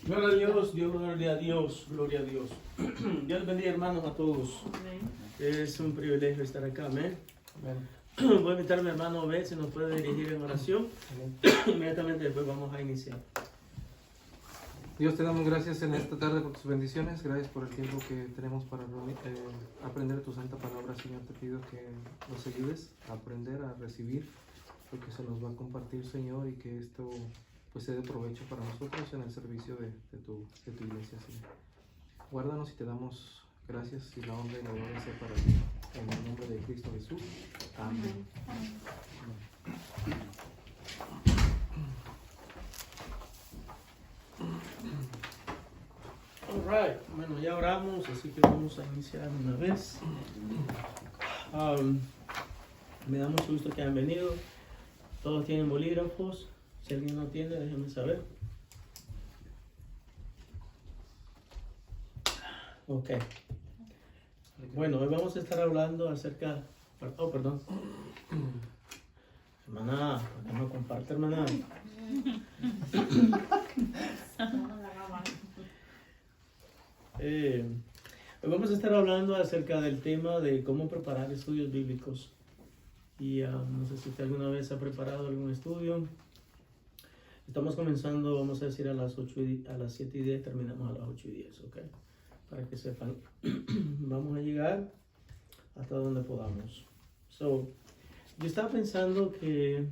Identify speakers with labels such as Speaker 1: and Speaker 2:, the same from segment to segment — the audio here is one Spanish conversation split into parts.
Speaker 1: Gloria a Dios, gloria a Dios, gloria a Dios. Dios les bendiga, hermanos, a todos.
Speaker 2: Amén.
Speaker 1: Es un privilegio estar acá, amén. Voy a invitar a mi hermano a ver si nos puede dirigir en oración. Inmediatamente después vamos a iniciar.
Speaker 3: Dios, te damos gracias en esta tarde por tus bendiciones. Gracias por el tiempo que tenemos para aprender tu santa palabra, Señor. Te pido que nos ayudes a aprender, a recibir lo que se nos va a compartir, Señor, y que esto pues sea de provecho para nosotros en el servicio de tu iglesia, Señor. Guárdanos y te damos gracias y la honra y la gloria sea para ti. En el nombre de Cristo Jesús. Amén.
Speaker 1: Alright, bueno, ya oramos, así que vamos a iniciar una vez. Me da mucho gusto que hayan venido. Todos tienen bolígrafos. Si alguien no tiene, déjenme saber. Ok. Bueno, hoy vamos a estar hablando acerca... Oh, perdón. Hermana, ¿por qué no comparte, hermana? Hoy vamos a estar hablando acerca del tema de cómo preparar estudios bíblicos. Y no sé si usted alguna vez ha preparado algún estudio. Estamos comenzando, vamos a decir, a las 7:10, terminamos a las 8:10, ¿ok? Para que sepan, vamos a llegar hasta donde podamos. Yo estaba pensando que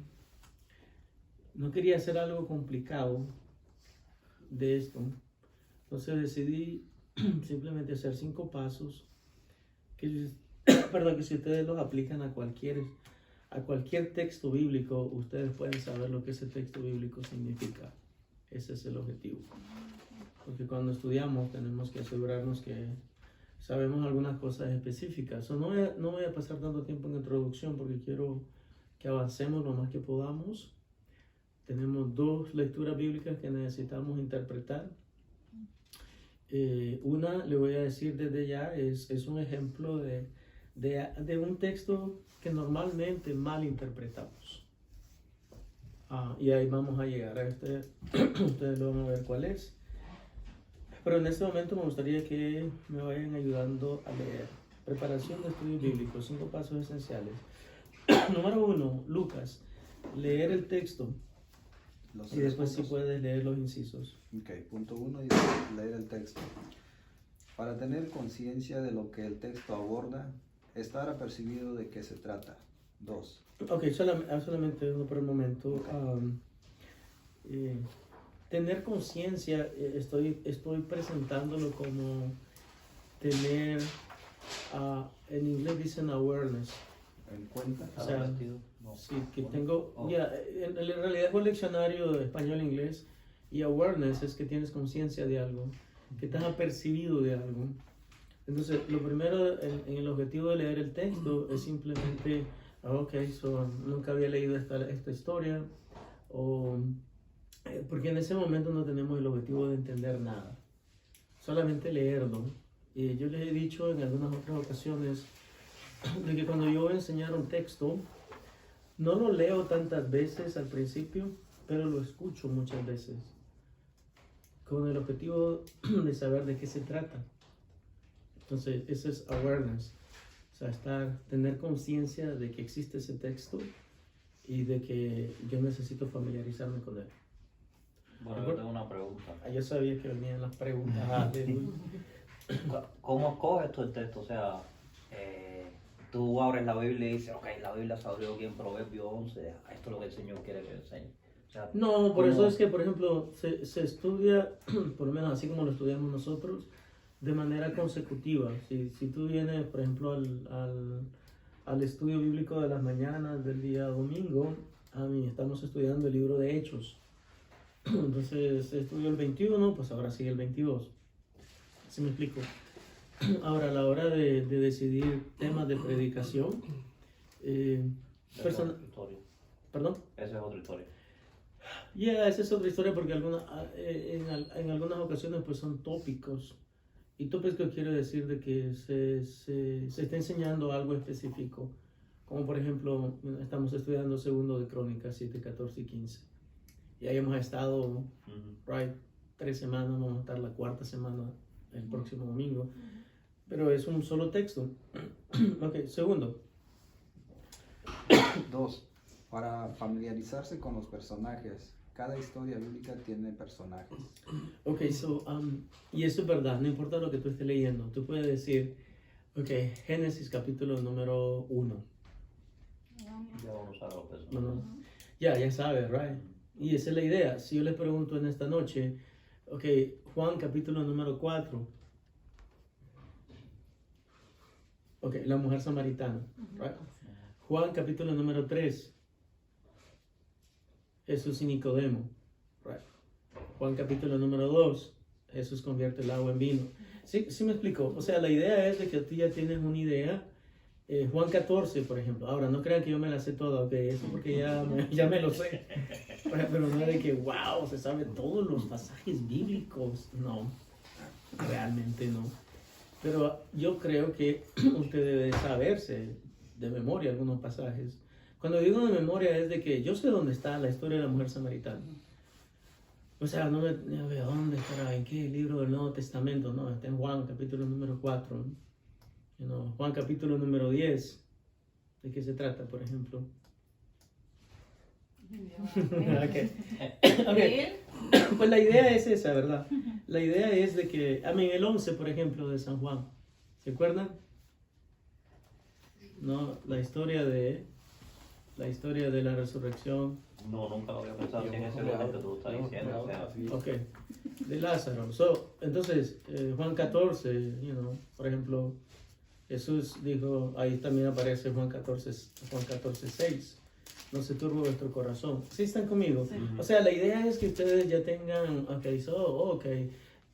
Speaker 1: no quería hacer algo complicado de esto. Entonces decidí simplemente hacer 5 pasos que, perdón, que si ustedes los aplican a cualquier texto bíblico, ustedes pueden saber lo que ese texto bíblico significa. Ese es el objetivo. Porque cuando estudiamos tenemos que asegurarnos que sabemos algunas cosas específicas. No voy a pasar tanto tiempo en introducción porque quiero que avancemos lo más que podamos. Tenemos 2 lecturas bíblicas que necesitamos interpretar. Una, le voy a decir desde ya, es un ejemplo de un texto que normalmente mal interpretamos. Y ahí vamos a llegar a este. Ustedes lo van a ver cuál es. Pero en este momento me gustaría que me vayan ayudando a leer. Preparación de estudios bíblicos, 5 pasos esenciales. Número 1, Lucas. Leer el texto. Y después si puedes leer los incisos.
Speaker 4: Ok, punto 1 dice leer el texto. Para tener conciencia de lo que el texto aborda, estar apercibido de qué se trata. 2.
Speaker 1: Ok, solamente uno por el momento. Tener conciencia, estoy presentándolo como tener, en inglés dicen awareness.
Speaker 4: ¿En cuenta?
Speaker 1: O sea,
Speaker 4: No.
Speaker 1: sí, que tengo, en realidad es un diccionario de español-inglés, y awareness es que tienes conciencia de algo, que estás apercibido de algo. Entonces, lo primero en el objetivo de leer el texto es simplemente, nunca había leído esta historia, porque en ese momento no tenemos el objetivo de entender nada, solamente leerlo. Yo les he dicho en algunas otras ocasiones de que cuando yo voy a enseñar un texto, no lo leo tantas veces al principio, pero lo escucho muchas veces, con el objetivo de saber de qué se trata. Entonces, eso es awareness, o sea, tener conciencia de que existe ese texto y de que yo necesito familiarizarme con él.
Speaker 5: Bueno, yo tengo una pregunta.
Speaker 1: Yo sabía que venían las preguntas. Aleluya.
Speaker 5: ¿Cómo escoges tú el texto? O sea, tú abres la Biblia y dices, ok, la Biblia se abrió aquí en Proverbios 11, esto es lo que el Señor quiere que enseñe. O sea,
Speaker 1: No, por eso es que, por ejemplo, se estudia, por lo menos así como lo estudiamos nosotros, de manera consecutiva. Si tú vienes, por ejemplo, al estudio bíblico de las mañanas del día domingo, estamos estudiando el libro de Hechos. Entonces se estudió el 21, pues ahora sigue el 22. ¿Sí me explico? Ahora, a la hora de decidir temas de predicación,
Speaker 5: esa es otra historia.
Speaker 1: ¿Perdón?
Speaker 5: Esa es otra historia.
Speaker 1: Esa es otra historia porque en algunas ocasiones pues son tópicos. Y tópico quiere decir de que se está enseñando algo específico. Como por ejemplo, estamos estudiando segundo de Crónicas 7, 14 y 15. Y ahí hemos estado, right, 3 semanas, vamos a estar la 4ª semana el próximo domingo, pero es un solo texto. Ok, segundo.
Speaker 4: 2. Para familiarizarse con los personajes. Cada historia bíblica tiene personajes.
Speaker 1: Ok, y eso es verdad, no importa lo que tú estés leyendo, tú puedes decir, ok, Génesis capítulo número 1.
Speaker 5: Ya vamos a los personajes.
Speaker 1: Bueno, ya sabes, right? Y esa es la idea. Si yo les pregunto en esta noche, ok, Juan capítulo número 4, ok, la mujer samaritana, right? Juan capítulo número 3, Jesús y Nicodemo, right? Juan capítulo número 2, Jesús convierte el agua en vino. Sí me explico. O sea, la idea es de que tú ya tienes una idea. Juan 14, por ejemplo. Ahora, no crean que yo me la sé toda, ok, eso porque ya me lo sé. Pero no es de que, wow, se sabe todos los pasajes bíblicos. No, realmente no. Pero yo creo que usted debe saberse de memoria algunos pasajes. Cuando digo de memoria es de que yo sé dónde está la historia de la mujer samaritana. O sea, no veo dónde estará, en qué libro del Nuevo Testamento, no, está en Juan capítulo número 4. Juan capítulo número 10. ¿De qué se trata, por ejemplo? Okay. Pues la idea es esa, ¿verdad? La idea es de que, el 11, por ejemplo, de San Juan. ¿Se acuerdan? No, la historia de la resurrección.
Speaker 5: No, nunca lo había pensado así en ese orden que tú estás diciendo. O sea,
Speaker 1: Ok, de Lázaro. Entonces, Juan 14, por ejemplo, Jesús dijo, ahí también aparece Juan 14:6. No se turbe vuestro corazón. ¿Sí están conmigo?
Speaker 2: Sí.
Speaker 1: O sea, la idea es que ustedes ya tengan, ok,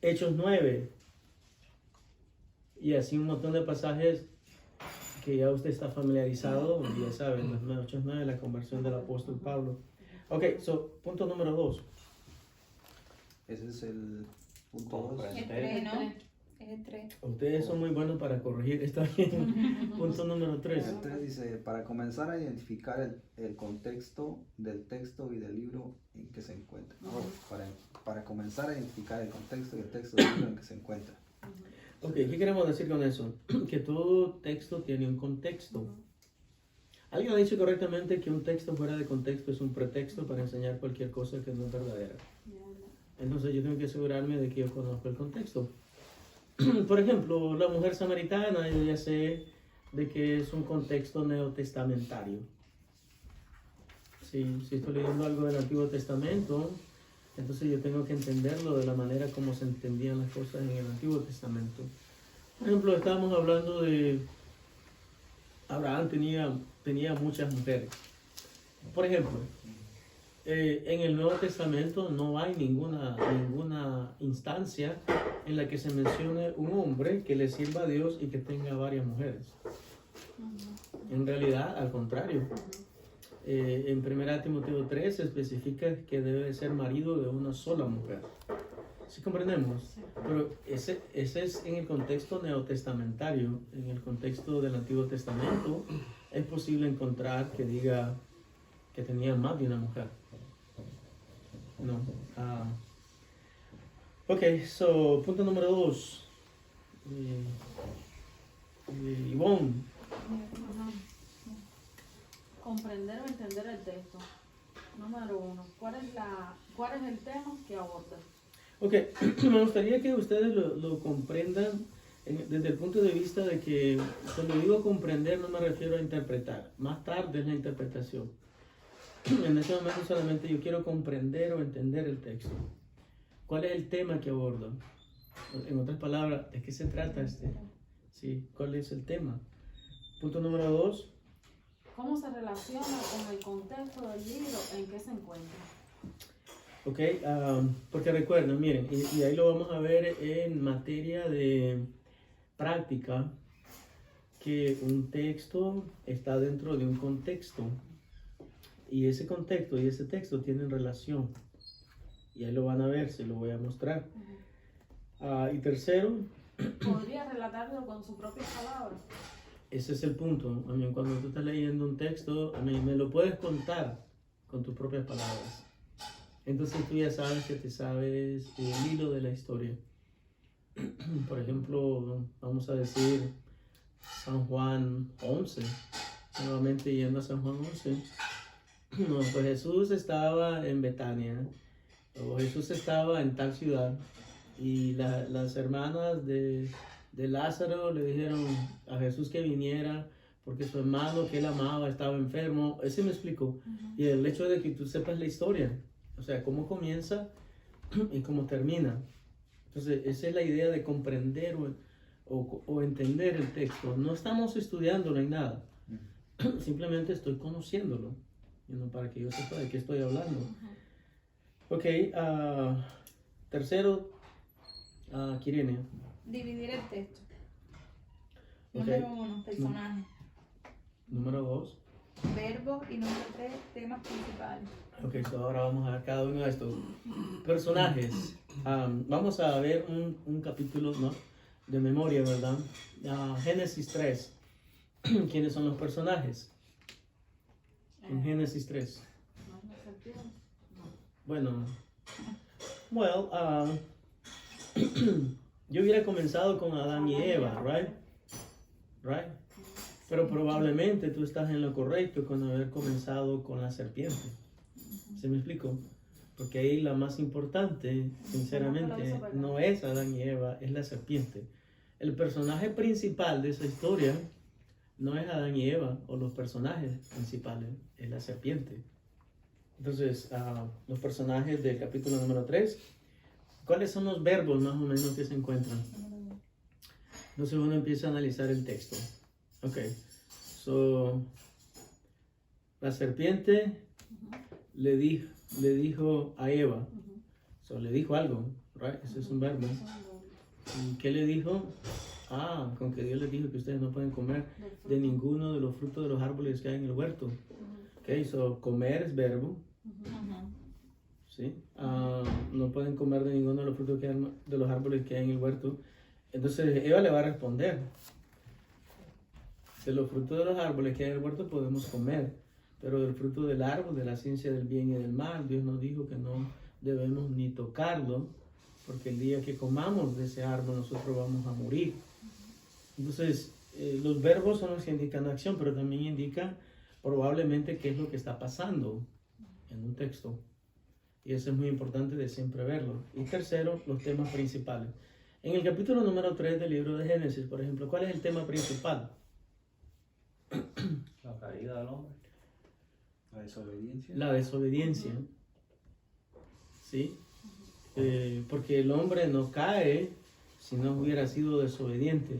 Speaker 1: Hechos 9. Y así un montón de pasajes que ya usted está familiarizado, ya saben, los Hechos 9, la conversión del apóstol Pablo. Ok, punto número 2.
Speaker 4: Ese es el punto 2.
Speaker 6: Es 3, ¿no? Es el 3.
Speaker 1: Ustedes son muy buenos para corregir, está bien. Punto número 3.
Speaker 4: El 3 dice, para comenzar a identificar el contexto del texto y del libro en que se encuentra. Para comenzar a identificar el contexto y el texto del libro en que se encuentra.
Speaker 1: Ok, ¿qué queremos decir con eso? Que todo texto tiene un contexto. Alguien ha dicho correctamente que un texto fuera de contexto es un pretexto para enseñar cualquier cosa que no es verdadera. Entonces yo tengo que asegurarme de que yo conozco el contexto. Por ejemplo, la mujer samaritana, yo ya sé de que es un contexto neotestamentario. Si estoy leyendo algo del Antiguo Testamento, entonces yo tengo que entenderlo de la manera como se entendían las cosas en el Antiguo Testamento. Por ejemplo, estábamos hablando de Abraham tenía muchas mujeres. Por ejemplo, en el Nuevo Testamento no hay ninguna instancia en la que se mencione un hombre que le sirva a Dios y que tenga varias mujeres. En realidad, al contrario. En 1 Timoteo 3 se especifica que debe de ser marido de una sola mujer. ¿Sí comprendemos? Pero ese es en el contexto neotestamentario. En el contexto del Antiguo Testamento es posible encontrar que diga que tenía más de una mujer. No. Ok, punto número 2. Ivonne.
Speaker 2: Comprender o entender el texto. Número 1. ¿Cuál es el tema que aborda?
Speaker 1: Ok, me gustaría que ustedes lo comprendan desde el punto de vista de que cuando digo comprender no me refiero a interpretar. Más tarde es la interpretación. En este momento solamente yo quiero comprender o entender el texto. ¿Cuál es el tema que aborda? En otras palabras, ¿de qué se trata Sí, ¿cuál es el tema? Punto número 2.
Speaker 2: ¿Cómo se relaciona con el contexto del libro en que se encuentra?
Speaker 1: Ok, porque recuerden, miren, y ahí lo vamos a ver en materia de práctica, que un texto está dentro de un contexto. Y ese contexto y ese texto tienen relación. Y ahí lo van a ver, se lo voy a mostrar. Y tercero,
Speaker 2: ¿Podría relatarlo con sus propias palabras?
Speaker 1: ese es el punto. Cuando tú estás leyendo un texto, me lo puedes contar con tus propias palabras. Entonces tú ya sabes que te sabes el hilo de la historia. Por ejemplo, vamos a decir San Juan 11. Nuevamente yendo a San Juan 11. No, pues Jesús estaba en Betania, o Jesús estaba en tal ciudad, y las hermanas de Lázaro le dijeron a Jesús que viniera porque su hermano que él amaba estaba enfermo. Ese me explicó. Y el hecho de que tú sepas la historia, o sea, cómo comienza y cómo termina. Entonces, esa es la idea de comprender o entender el texto. No estamos estudiándolo en nada, simplemente estoy conociéndolo, para que yo sepa de qué estoy hablando. Ok, tercero, Kirene.
Speaker 6: Dividir el texto.
Speaker 1: Ok.
Speaker 6: Número 1, personaje.
Speaker 1: Número 2.
Speaker 6: Verbo. Y número 3, temas principales.
Speaker 1: Ok, so ahora vamos a ver cada uno de estos personajes. Vamos a ver un capítulo, ¿no?, de memoria, ¿verdad? Génesis 3. ¿Quiénes son los personajes? En Génesis 3.
Speaker 2: ¿No es la serpiente?
Speaker 1: Bueno, yo hubiera comenzado con Adán y Eva, right? Pero probablemente tú estás en lo correcto con haber comenzado con la serpiente. ¿Se me explicó? Porque ahí la más importante, sinceramente, no es Adán y Eva, es la serpiente. El personaje principal de esa historia no es Adán y Eva, o los personajes principales, es la serpiente. Entonces, los personajes del capítulo número 3, ¿cuáles son los verbos más o menos que se encuentran? Entonces uno empieza a analizar el texto. Ok, so, la serpiente le dijo a Eva, so, le dijo algo, right? Ese es un verbo. ¿Y qué le dijo? Con que Dios les dijo que ustedes no pueden comer de ninguno de los frutos de los árboles que hay en el huerto. Ok, so, comer es verbo. ¿Sí? No pueden comer de ninguno de los frutos de los árboles que hay en el huerto. Entonces Eva le va a responder: de los frutos de los árboles que hay en el huerto podemos comer, pero del fruto del árbol de la ciencia del bien y del mal, Dios nos dijo que no debemos ni tocarlo, porque el día que comamos de ese árbol nosotros vamos a morir. Entonces, los verbos son los que indican acción, pero también indican probablemente qué es lo que está pasando en un texto. Y eso es muy importante de siempre verlo. Y tercero, los temas principales. En el capítulo número 3 del libro de Génesis, por ejemplo, ¿cuál es el tema principal?
Speaker 5: La caída del hombre.
Speaker 4: La desobediencia.
Speaker 1: La desobediencia. ¿Sí? Porque el hombre no cae si no hubiera sido desobediente.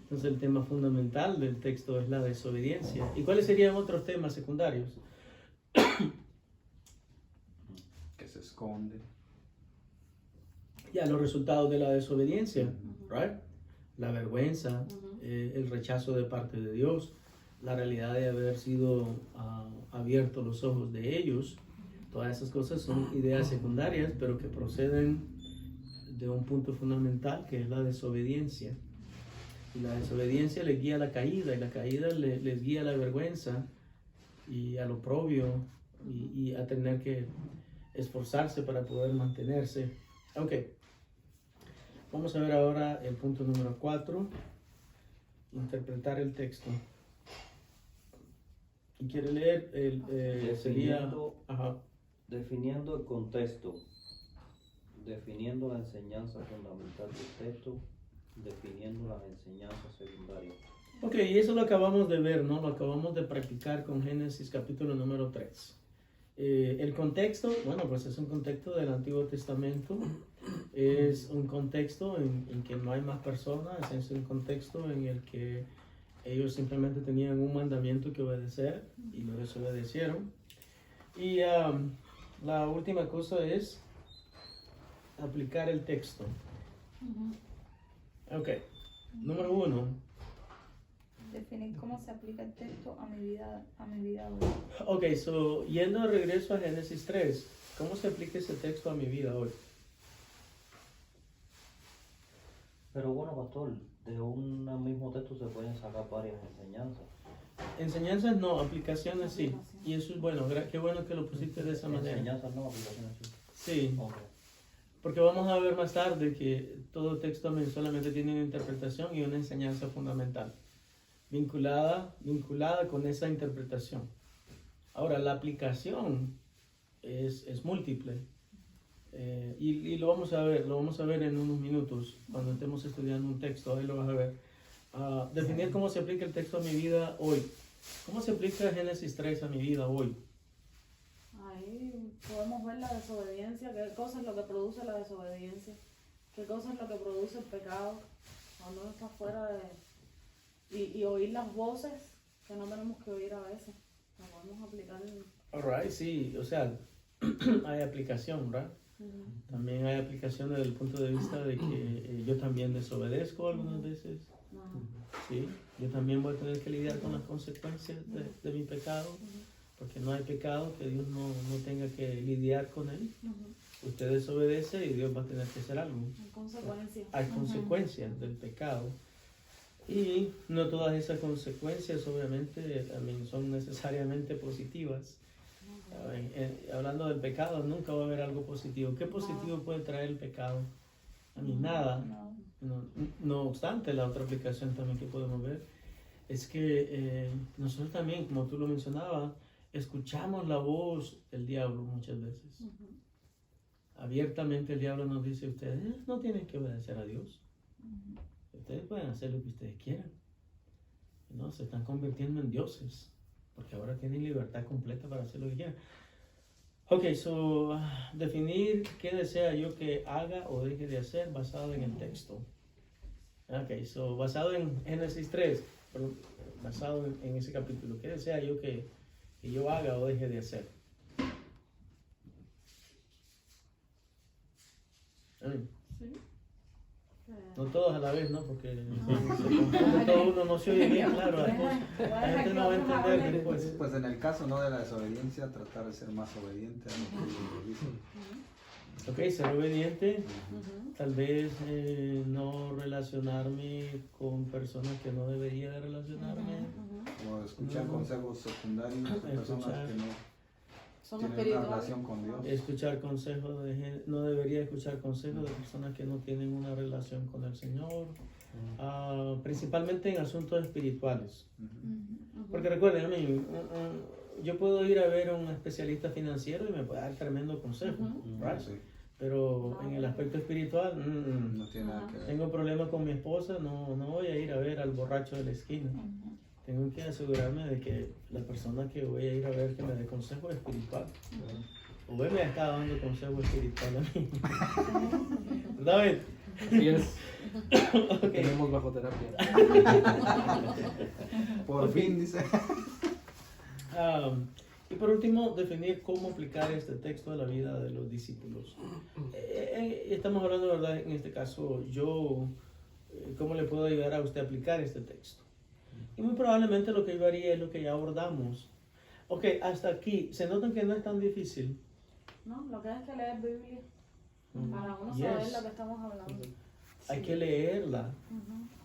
Speaker 1: Entonces el tema fundamental del texto es la desobediencia. ¿Y cuáles serían otros temas secundarios?
Speaker 4: Que se esconde.
Speaker 1: Ya, los resultados de la desobediencia, right? La vergüenza, el rechazo de parte de Dios, la realidad de haber sido abiertos los ojos de ellos. Todas esas cosas son ideas secundarias, pero que proceden de un punto fundamental, que es la desobediencia. Y la desobediencia les guía a la caída, y la caída les guía a la vergüenza y al oprobio, y a tener que esforzarse para poder mantenerse. Ok, vamos a ver ahora el punto número 4, interpretar el texto. ¿Y quiere leer? Sería... Ajá.
Speaker 5: Definiendo el contexto, definiendo la enseñanza fundamental del texto, definiendo las enseñanzas secundarias.
Speaker 1: Ok, y eso lo acabamos de ver, ¿no? Lo acabamos de practicar con Génesis capítulo número 3. El contexto, bueno, pues es un contexto del Antiguo Testamento, es un contexto en que no hay más personas, es un contexto en el que ellos simplemente tenían un mandamiento que obedecer y lo desobedecieron. Y la última cosa es aplicar el texto. Ok, número 1.
Speaker 6: Definir cómo se aplica el texto a mi vida hoy.
Speaker 1: Ok, so, yendo de regreso a Génesis 3, ¿cómo se aplica ese texto a mi vida hoy?
Speaker 5: Pero bueno, pastor, de un mismo texto se pueden sacar varias enseñanzas.
Speaker 1: Enseñanzas no, aplicaciones sí.
Speaker 2: Aplicación.
Speaker 1: Y eso es bueno, qué bueno que lo pusiste de esa manera.
Speaker 5: Enseñanzas no, aplicaciones sí.
Speaker 1: Sí,
Speaker 5: Ok.
Speaker 1: porque vamos a ver más tarde que todo texto solamente tiene una interpretación y una enseñanza fundamental, vinculada con esa interpretación. Ahora, la aplicación es múltiple. Y lo vamos a ver en unos minutos, cuando estemos estudiando un texto, ahí lo vas a ver. Definir cómo se aplica el texto a mi vida hoy. ¿Cómo se aplica Génesis 3 a mi vida hoy?
Speaker 2: Ahí podemos ver la desobediencia, qué cosa es lo que produce la desobediencia, qué cosa es lo que produce el pecado, cuando uno está fuera de... Y oír las voces que no tenemos que oír a veces, las podemos aplicar en...
Speaker 1: Alright, sí, o sea, hay aplicación, ¿verdad? También hay aplicación desde el punto de vista de que yo también desobedezco algunas veces, ¿sí? Yo también voy a tener que lidiar con las consecuencias de mi pecado, porque no hay pecado que Dios no tenga que lidiar con él. Usted desobedece y Dios va a tener que hacer algo.
Speaker 2: Hay consecuencias.
Speaker 1: Hay consecuencias del pecado. Y no todas esas consecuencias obviamente también son necesariamente positivas. Hablando del pecado, nunca va a haber algo positivo. ¿Qué positivo puede traer el pecado? A mí nada. No obstante, la otra aplicación también que podemos ver es que nosotros también, como tú lo mencionabas, escuchamos la voz del diablo muchas veces. Abiertamente el diablo nos dice, ustedes no tienen que obedecer a Dios. Ustedes pueden hacer lo que ustedes quieran. ¿No? Se están convirtiendo en dioses, porque ahora tienen libertad completa para hacer lo que quieran. Ok, so, definir qué desea yo que haga o deje de hacer basado en el texto. Ok, so, basado en Génesis 3, basado en ese capítulo, ¿qué desea yo que yo haga o deje de hacer?
Speaker 2: Sí.
Speaker 1: No todos a la vez, ¿no? Porque se confunde todo uno, no se oye bien claro. La gente no va a entender después.
Speaker 4: Pues en el caso no de la desobediencia, tratar de ser más obediente a lo que Dios dice.
Speaker 1: Ok, ser obediente, tal vez no relacionarme con personas que no debería de relacionarme.
Speaker 4: O escuchar consejos secundarios de personas que no
Speaker 2: Son
Speaker 4: tienen una
Speaker 2: espirituales.
Speaker 4: relación con Dios.
Speaker 1: Escuchar consejos no debería escuchar consejos de personas que no tienen una relación con el Señor, principalmente en asuntos espirituales. Porque recuerden, a mí, yo puedo ir a ver a un especialista financiero y me puede dar tremendo consejo, right?
Speaker 4: Sí,
Speaker 1: Pero en el aspecto espiritual,
Speaker 4: no tiene nada que ver.
Speaker 1: tengo problemas con mi esposa, no voy a ir a ver al borracho de la esquina. Tengo que asegurarme de que la persona que voy a ir a ver que me dé consejo es espiritual. O él me está dando consejo espiritual a mí. ¿Verdad?
Speaker 3: Así es.
Speaker 1: Ok.
Speaker 3: Tenemos bajo terapia.
Speaker 4: Por fin, dice.
Speaker 1: Y por último, definir cómo aplicar este texto a la vida de los discípulos. Estamos hablando, ¿verdad? En este caso, ¿cómo le puedo ayudar a usted a aplicar este texto? Y muy probablemente lo que yo haría es lo que ya abordamos. Ok, hasta aquí, ¿se notan que no es tan difícil?
Speaker 2: No, lo que hay que leer Biblia para uno
Speaker 1: Yes.
Speaker 2: saber lo que estamos hablando.
Speaker 1: Hay que leerla.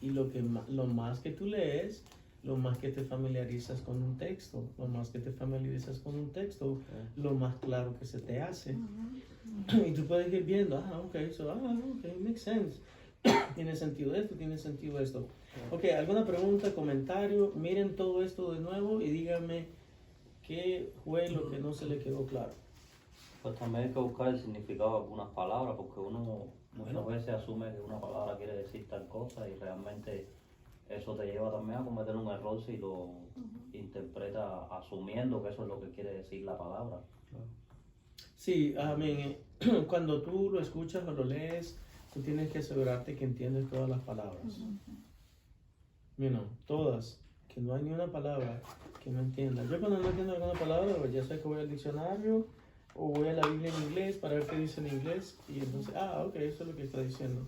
Speaker 1: Y lo más que tú lees, lo más que te familiarizas con un texto. Lo más que te familiarizas con un texto, lo más claro que se te hace. Y tú puedes ir viendo, ok, makes sense. Tiene sentido esto, tiene sentido esto. Ok, ¿alguna pregunta, comentario? Miren todo esto de nuevo y díganme qué fue lo que no se le quedó claro.
Speaker 5: Pues también hay que buscar el significado de algunas palabras, porque uno muchas veces asume que una palabra quiere decir tal cosa y realmente eso te lleva también a cometer un error si lo interpreta asumiendo que eso es lo que quiere decir la palabra.
Speaker 1: Sí, amén. Cuando tú lo escuchas o lo lees, tú tienes que asegurarte que entiendes todas las palabras. Todas. Que no hay ni una palabra que no entienda. Yo cuando no entiendo alguna palabra, pues ya sé que voy al diccionario o voy a la Biblia en inglés para ver qué dice en inglés y entonces, ok, eso es lo que está diciendo.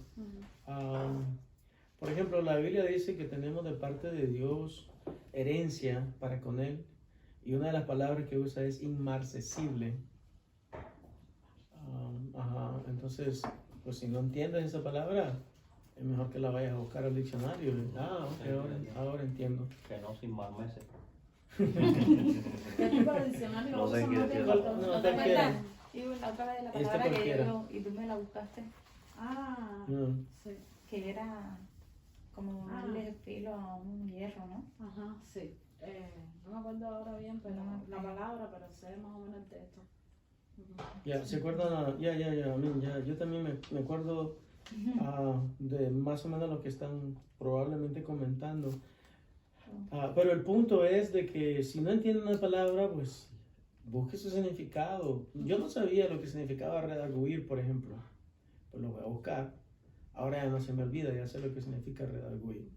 Speaker 1: Por ejemplo, la Biblia dice que tenemos de parte de Dios herencia para con Él y una de las palabras que usa es inmarcesible. Entonces, pues si no entiendes esa palabra, es mejor que la vayas a buscar al diccionario. Ok, ahora entiendo.
Speaker 5: Que no sin más meses.
Speaker 2: ¿Qué tipo de diccionario
Speaker 5: No sé
Speaker 2: usan
Speaker 5: qué
Speaker 2: más bien?
Speaker 5: decir.
Speaker 1: No,
Speaker 6: ¿No te
Speaker 1: cualquiera.
Speaker 6: acuerdas? Y la otra vez de la
Speaker 1: Este
Speaker 6: palabra que
Speaker 1: cualquiera.
Speaker 6: yo y tú me la buscaste,
Speaker 2: Ah,
Speaker 1: Mm.
Speaker 2: sí.
Speaker 6: que era como
Speaker 2: Ah.
Speaker 6: darle filo a un hierro, ¿no?
Speaker 2: Ajá, sí. No me acuerdo ahora bien, pero
Speaker 6: No.
Speaker 2: la palabra, pero sé más o menos el texto. Ujú.
Speaker 1: Ya, ¿se acuerdan? Ya, yo también me acuerdo de más o menos lo que están probablemente comentando. Pero el punto es de que si no entienden una palabra, pues busque su significado. Yo no sabía lo que significaba redarguir, por ejemplo. Pues lo voy a buscar. Ahora ya no se me olvida, ya sé lo que significa redarguir.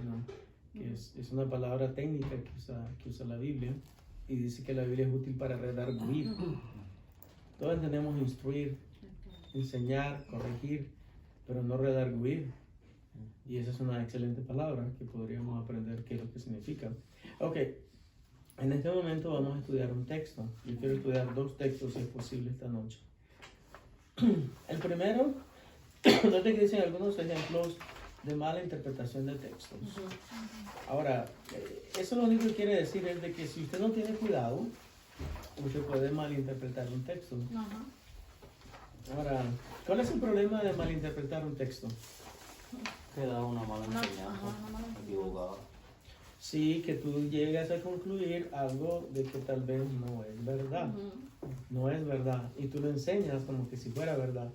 Speaker 1: ¿No? Que es una palabra técnica que usa la Biblia. Y dice que la Biblia es útil para redarguir. Todos entendemos instruir, enseñar, corregir, pero no redarguir. Y esa es una excelente palabra que podríamos aprender qué es lo que significa. Ok, en este momento vamos a estudiar un texto. Yo quiero estudiar 2 textos si es posible esta noche. El primero, note que dicen algunos ejemplos de mala interpretación de textos. Ahora, eso lo único que quiere decir es de que si usted no tiene cuidado, usted puede malinterpretar un texto.
Speaker 2: Ajá.
Speaker 1: Ahora, ¿cuál es el problema de malinterpretar un texto?
Speaker 5: Que da una mala
Speaker 2: Una-
Speaker 5: enseñanza,
Speaker 2: ajá, una mala enseñanza.
Speaker 5: equivocada.
Speaker 1: Sí, que tú llegas a concluir algo de que tal vez no es verdad.
Speaker 2: Ujú.
Speaker 1: No es verdad. Y tú lo enseñas como que si fuera verdad.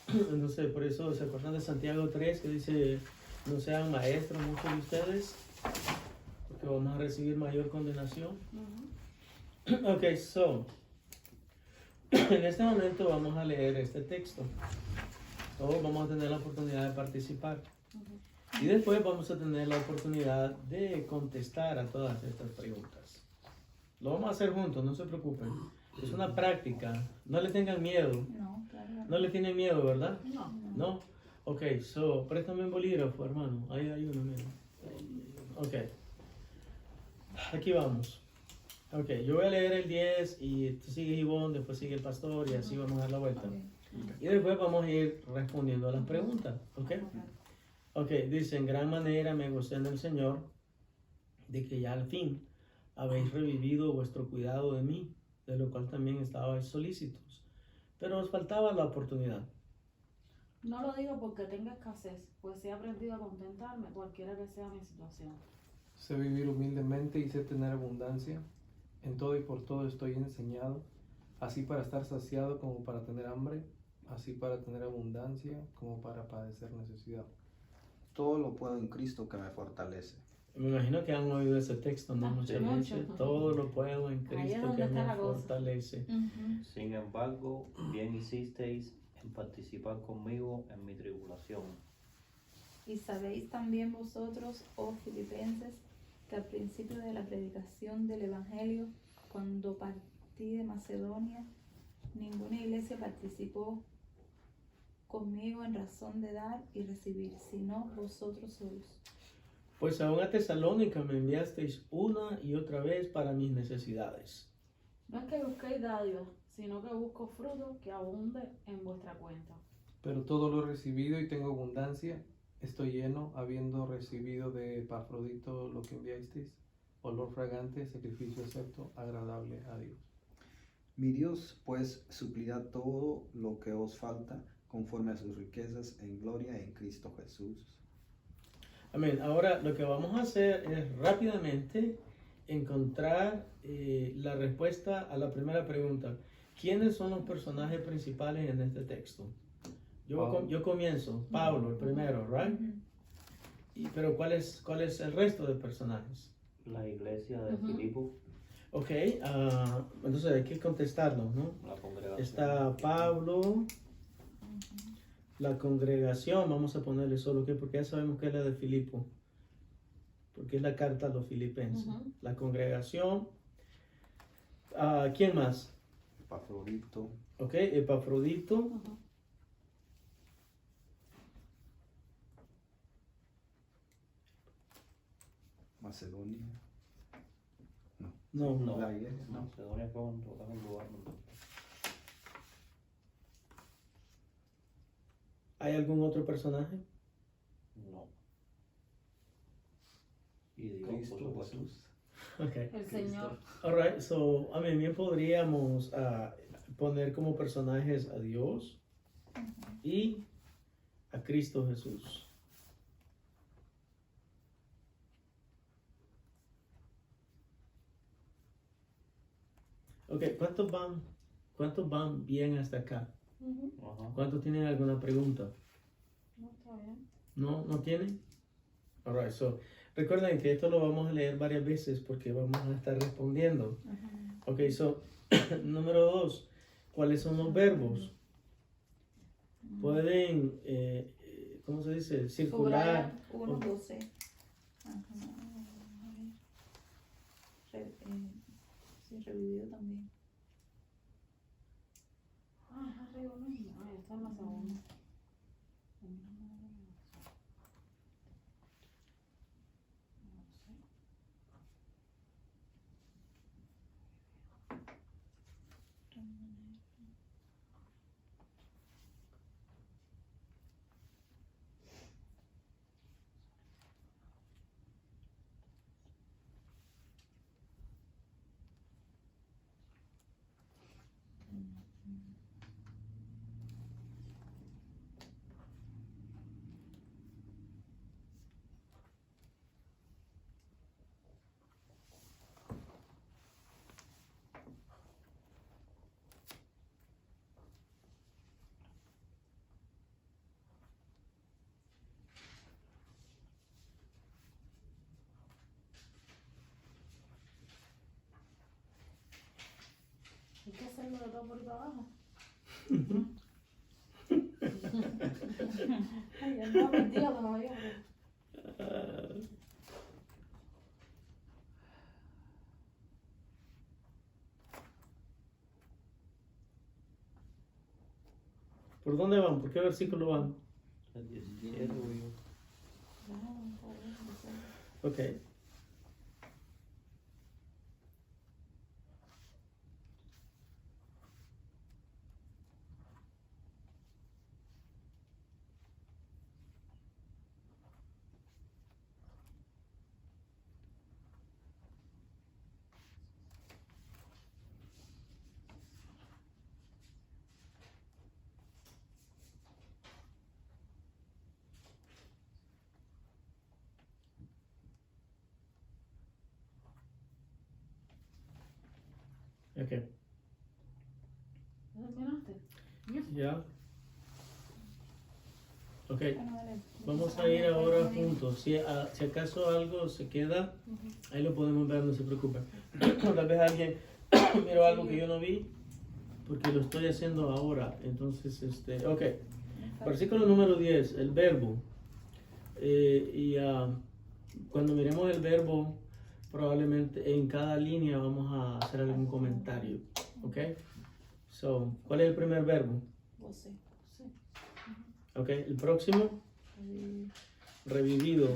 Speaker 1: Entonces, por eso se acuerdan de Santiago 3 que dice, no sean maestros muchos de ustedes, porque vamos a recibir mayor condenación.
Speaker 2: Ujú.
Speaker 1: Ok, so, en este momento vamos a leer este texto. Todos vamos a tener la oportunidad de participar. Y después vamos a tener la oportunidad de contestar a todas estas preguntas. Lo vamos a hacer juntos, no se preocupen. Es una práctica. No le tengan miedo.
Speaker 6: No, claro.
Speaker 1: No le tienen miedo, ¿verdad?
Speaker 2: No.
Speaker 1: ¿No? Ok, so, préstame un bolígrafo, hermano. Ahí hay uno, mira. Ok. Aquí vamos. Ok, yo voy a leer el 10 y tú sigues Ivonne, después sigue el pastor y así vamos a dar la vuelta. Y después vamos a ir respondiendo a las preguntas, ¿ok? Ok, dice, en gran manera me gocé en el Señor de que ya al fin habéis revivido vuestro cuidado de mí, de lo cual también estabais solícitos, pero os faltaba la oportunidad.
Speaker 2: No lo digo porque tenga escasez, pues he aprendido a contentarme cualquiera que sea mi situación.
Speaker 3: Sé vivir humildemente y sé tener abundancia. En todo y por todo estoy enseñado, así para estar saciado como para tener hambre, así para tener abundancia como para padecer necesidad.
Speaker 4: Todo lo puedo en Cristo que me fortalece.
Speaker 1: Me imagino que han oído ese texto, ¿no?
Speaker 2: Ah,
Speaker 1: Muchas
Speaker 2: sí,
Speaker 1: veces.
Speaker 2: mucho.
Speaker 1: Todo lo puedo en
Speaker 2: Ahí es
Speaker 1: Cristo
Speaker 2: donde
Speaker 1: que
Speaker 2: está
Speaker 1: me
Speaker 2: la cosa.
Speaker 1: fortalece.
Speaker 5: Sin embargo, bien hicisteis en participar conmigo en mi tribulación.
Speaker 6: Y sabéis también vosotros, oh filipenses, que al principio de la predicación del Evangelio, cuando partí de Macedonia, ninguna iglesia participó conmigo en razón de dar y recibir, sino vosotros solos.
Speaker 1: Pues aún a Tesalónica me enviasteis una y otra vez para mis necesidades.
Speaker 2: No es que busquéis dádivas, sino que busco fruto que abunde en vuestra cuenta.
Speaker 3: Pero todo lo he recibido y tengo abundancia. Estoy lleno, habiendo recibido de Epafrodito lo que enviasteis, olor fragante, sacrificio acepto, agradable a Dios.
Speaker 4: Mi Dios, pues, suplirá todo lo que os falta conforme a sus riquezas en gloria en Cristo Jesús.
Speaker 1: Amén. Ahora lo que vamos a hacer es rápidamente encontrar la respuesta a la primera pregunta. ¿Quiénes son los personajes principales en este texto? Yo comienzo. Pablo, el primero, ¿right? Pero ¿cuál es el resto de personajes?
Speaker 5: La iglesia de
Speaker 2: Ujú.
Speaker 5: Filipo,
Speaker 1: Ok, entonces hay que contestarlo, ¿no?
Speaker 5: la congregación.
Speaker 1: Está Pablo, la congregación, vamos a ponerle solo que porque ya sabemos que es la de Filipo, porque es la carta a los filipenses.
Speaker 2: Ujú.
Speaker 1: La congregación, ¿quién más?
Speaker 4: Epafrodito,
Speaker 1: Ok, Epafrodito,
Speaker 2: Ujú.
Speaker 4: Macedonia.
Speaker 1: no,
Speaker 5: No,
Speaker 4: La iglesia, no.
Speaker 5: Macedonia fue un lugar.
Speaker 1: ¿hay algún otro personaje?
Speaker 5: No. Y Dios, por
Speaker 4: Cristo
Speaker 5: supuesto.
Speaker 4: Jesús.
Speaker 1: Okay.
Speaker 2: El Señor.
Speaker 1: Alright, so, bien podríamos poner como personajes a Dios y a Cristo Jesús. Ok, ¿cuántos van bien hasta acá?
Speaker 5: Ajá.
Speaker 1: ¿Cuántos tienen alguna pregunta?
Speaker 2: No, está bien.
Speaker 1: ¿No tienen? Alright, so, recuerden que esto lo vamos a leer varias veces porque vamos a estar respondiendo. Ok, so, número 2, ¿cuáles son los verbos? Pueden, ¿cómo se dice? Circular.
Speaker 6: 1, 12. Sí, revivido también.
Speaker 2: Ah, arriba mismo. Ah, está más aún. Hay que hacerlo de todo por ahí para abajo. Ay, ya no mentira todavía.
Speaker 1: ¿Por dónde van? ¿Por qué versículo van?
Speaker 5: El 17, güey.
Speaker 1: Ok. Ok.
Speaker 2: ¿Ya terminaste?
Speaker 1: Ya. Ok.
Speaker 6: Bueno, dale.
Speaker 1: Vamos a ir ahora juntos. Si acaso algo se queda, ahí lo podemos ver, no se preocupen. Tal vez alguien miró algo que yo no vi, porque lo estoy haciendo ahora. Entonces, ok. Versículo número 10, el verbo. Cuando miremos el verbo, probablemente en cada línea vamos a hacer algún comentario. Ok. So, ¿cuál es el primer verbo?
Speaker 6: Você.
Speaker 1: Ok. El próximo, revivido.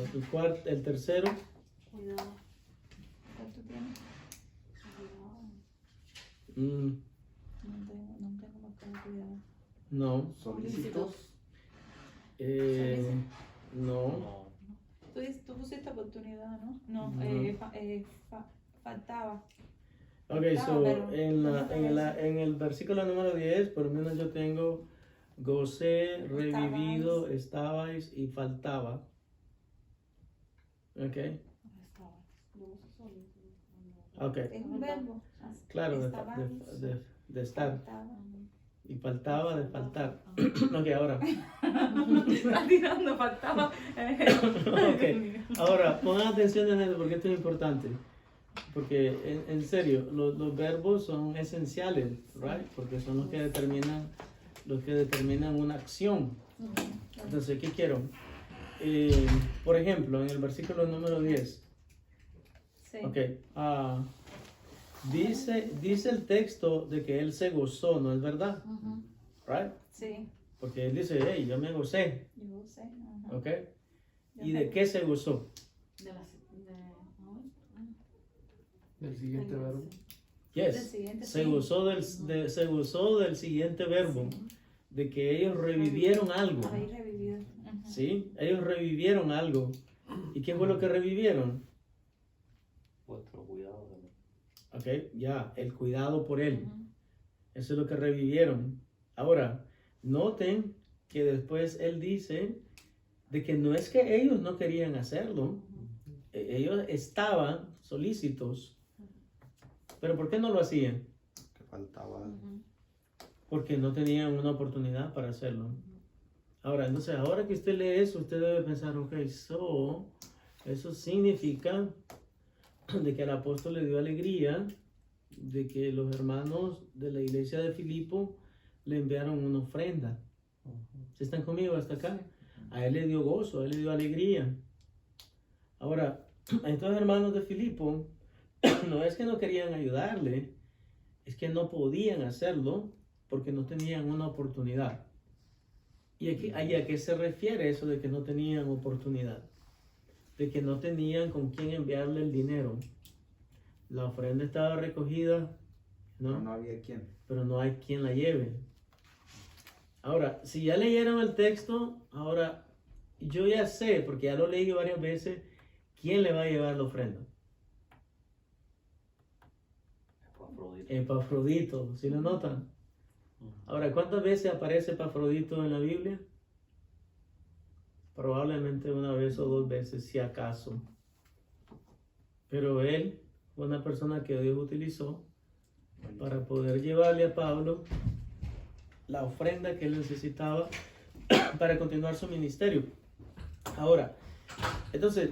Speaker 1: El tercero,
Speaker 2: Cuidado.
Speaker 6: ¿Cuánto tienes?
Speaker 2: Cuidado.
Speaker 6: No tengo marcado cuidado.
Speaker 1: no.
Speaker 4: Solícitos.
Speaker 1: No.
Speaker 5: No.
Speaker 6: Tú pusiste oportunidad, ¿no? No,
Speaker 1: No.
Speaker 6: faltaba.
Speaker 1: Ok, so en el versículo número 10, por lo menos yo tengo gocé, revivido, estabais y faltaba. Ok,
Speaker 2: Estaba. Luego se solito.
Speaker 1: ok,
Speaker 6: Es un verbo.
Speaker 1: claro,
Speaker 6: Estabais,
Speaker 1: de estar
Speaker 6: faltaba.
Speaker 1: y faltaba de faltar. Ok, ahora,
Speaker 6: Está tirando, faltaba.
Speaker 1: ok, ahora pongan atención en eso porque esto es importante. Porque en serio, los verbos son esenciales, right? Porque son los que determinan una acción. Entonces, ¿qué quiero? Por ejemplo, en el versículo número 10,
Speaker 6: Sí.
Speaker 1: ok, dice el texto de que él se gozó, ¿no es verdad? Right?
Speaker 6: Sí.
Speaker 1: Porque él dice, hey, yo me gocé,
Speaker 6: Yo sé. Ajá.
Speaker 1: ok. ¿Y de qué se gozó?
Speaker 2: De las.
Speaker 3: Del siguiente verbo.
Speaker 6: Del
Speaker 1: Yes,
Speaker 6: siguiente,
Speaker 1: se
Speaker 6: sí.
Speaker 1: gozó del siguiente verbo, de que ellos revivieron algo.
Speaker 6: Habéis revivido. Ajá.
Speaker 1: ¿Sí? Ellos revivieron algo. ¿Y qué fue lo que revivieron?
Speaker 5: Vuestro cuidado.
Speaker 1: Ok, ya, el cuidado por él.
Speaker 2: Ujú.
Speaker 1: Eso es lo que revivieron. Ahora, noten que después él dice de que no es que ellos no querían hacerlo, ellos estaban solícitos, pero ¿por qué no lo hacían?
Speaker 4: Que faltaba algo.
Speaker 2: Ujú.
Speaker 1: Porque no tenían una oportunidad para hacerlo. Ahora, entonces, ahora que usted lee eso, usted debe pensar, ok, eso significa de que el apóstol le dio alegría de que los hermanos de la iglesia de Filipo le enviaron una ofrenda. ¿Sí están conmigo hasta acá? A él le dio gozo, a él le dio alegría. Ahora, a estos hermanos de Filipo, no es que no querían ayudarle, es que no podían hacerlo porque no tenían una oportunidad. ¿Y a qué se refiere eso de que no tenían oportunidad? De que no tenían con quién enviarle el dinero. La ofrenda estaba recogida,
Speaker 4: Pero
Speaker 1: ¿no?
Speaker 4: no había quien.
Speaker 1: Pero no hay quien la lleve. Ahora, si ya leyeron el texto, ahora yo ya sé, porque ya lo leí varias veces, quién le va a llevar la ofrenda.
Speaker 5: Epafrodito.
Speaker 1: Epafrodito, ¿sí lo notan? Ahora, ¿cuántas veces aparece Epafrodito en la Biblia? Probablemente una vez o dos veces, si acaso. Pero él fue una persona que Dios utilizó para poder llevarle a Pablo la ofrenda que él necesitaba para continuar su ministerio. Ahora, entonces,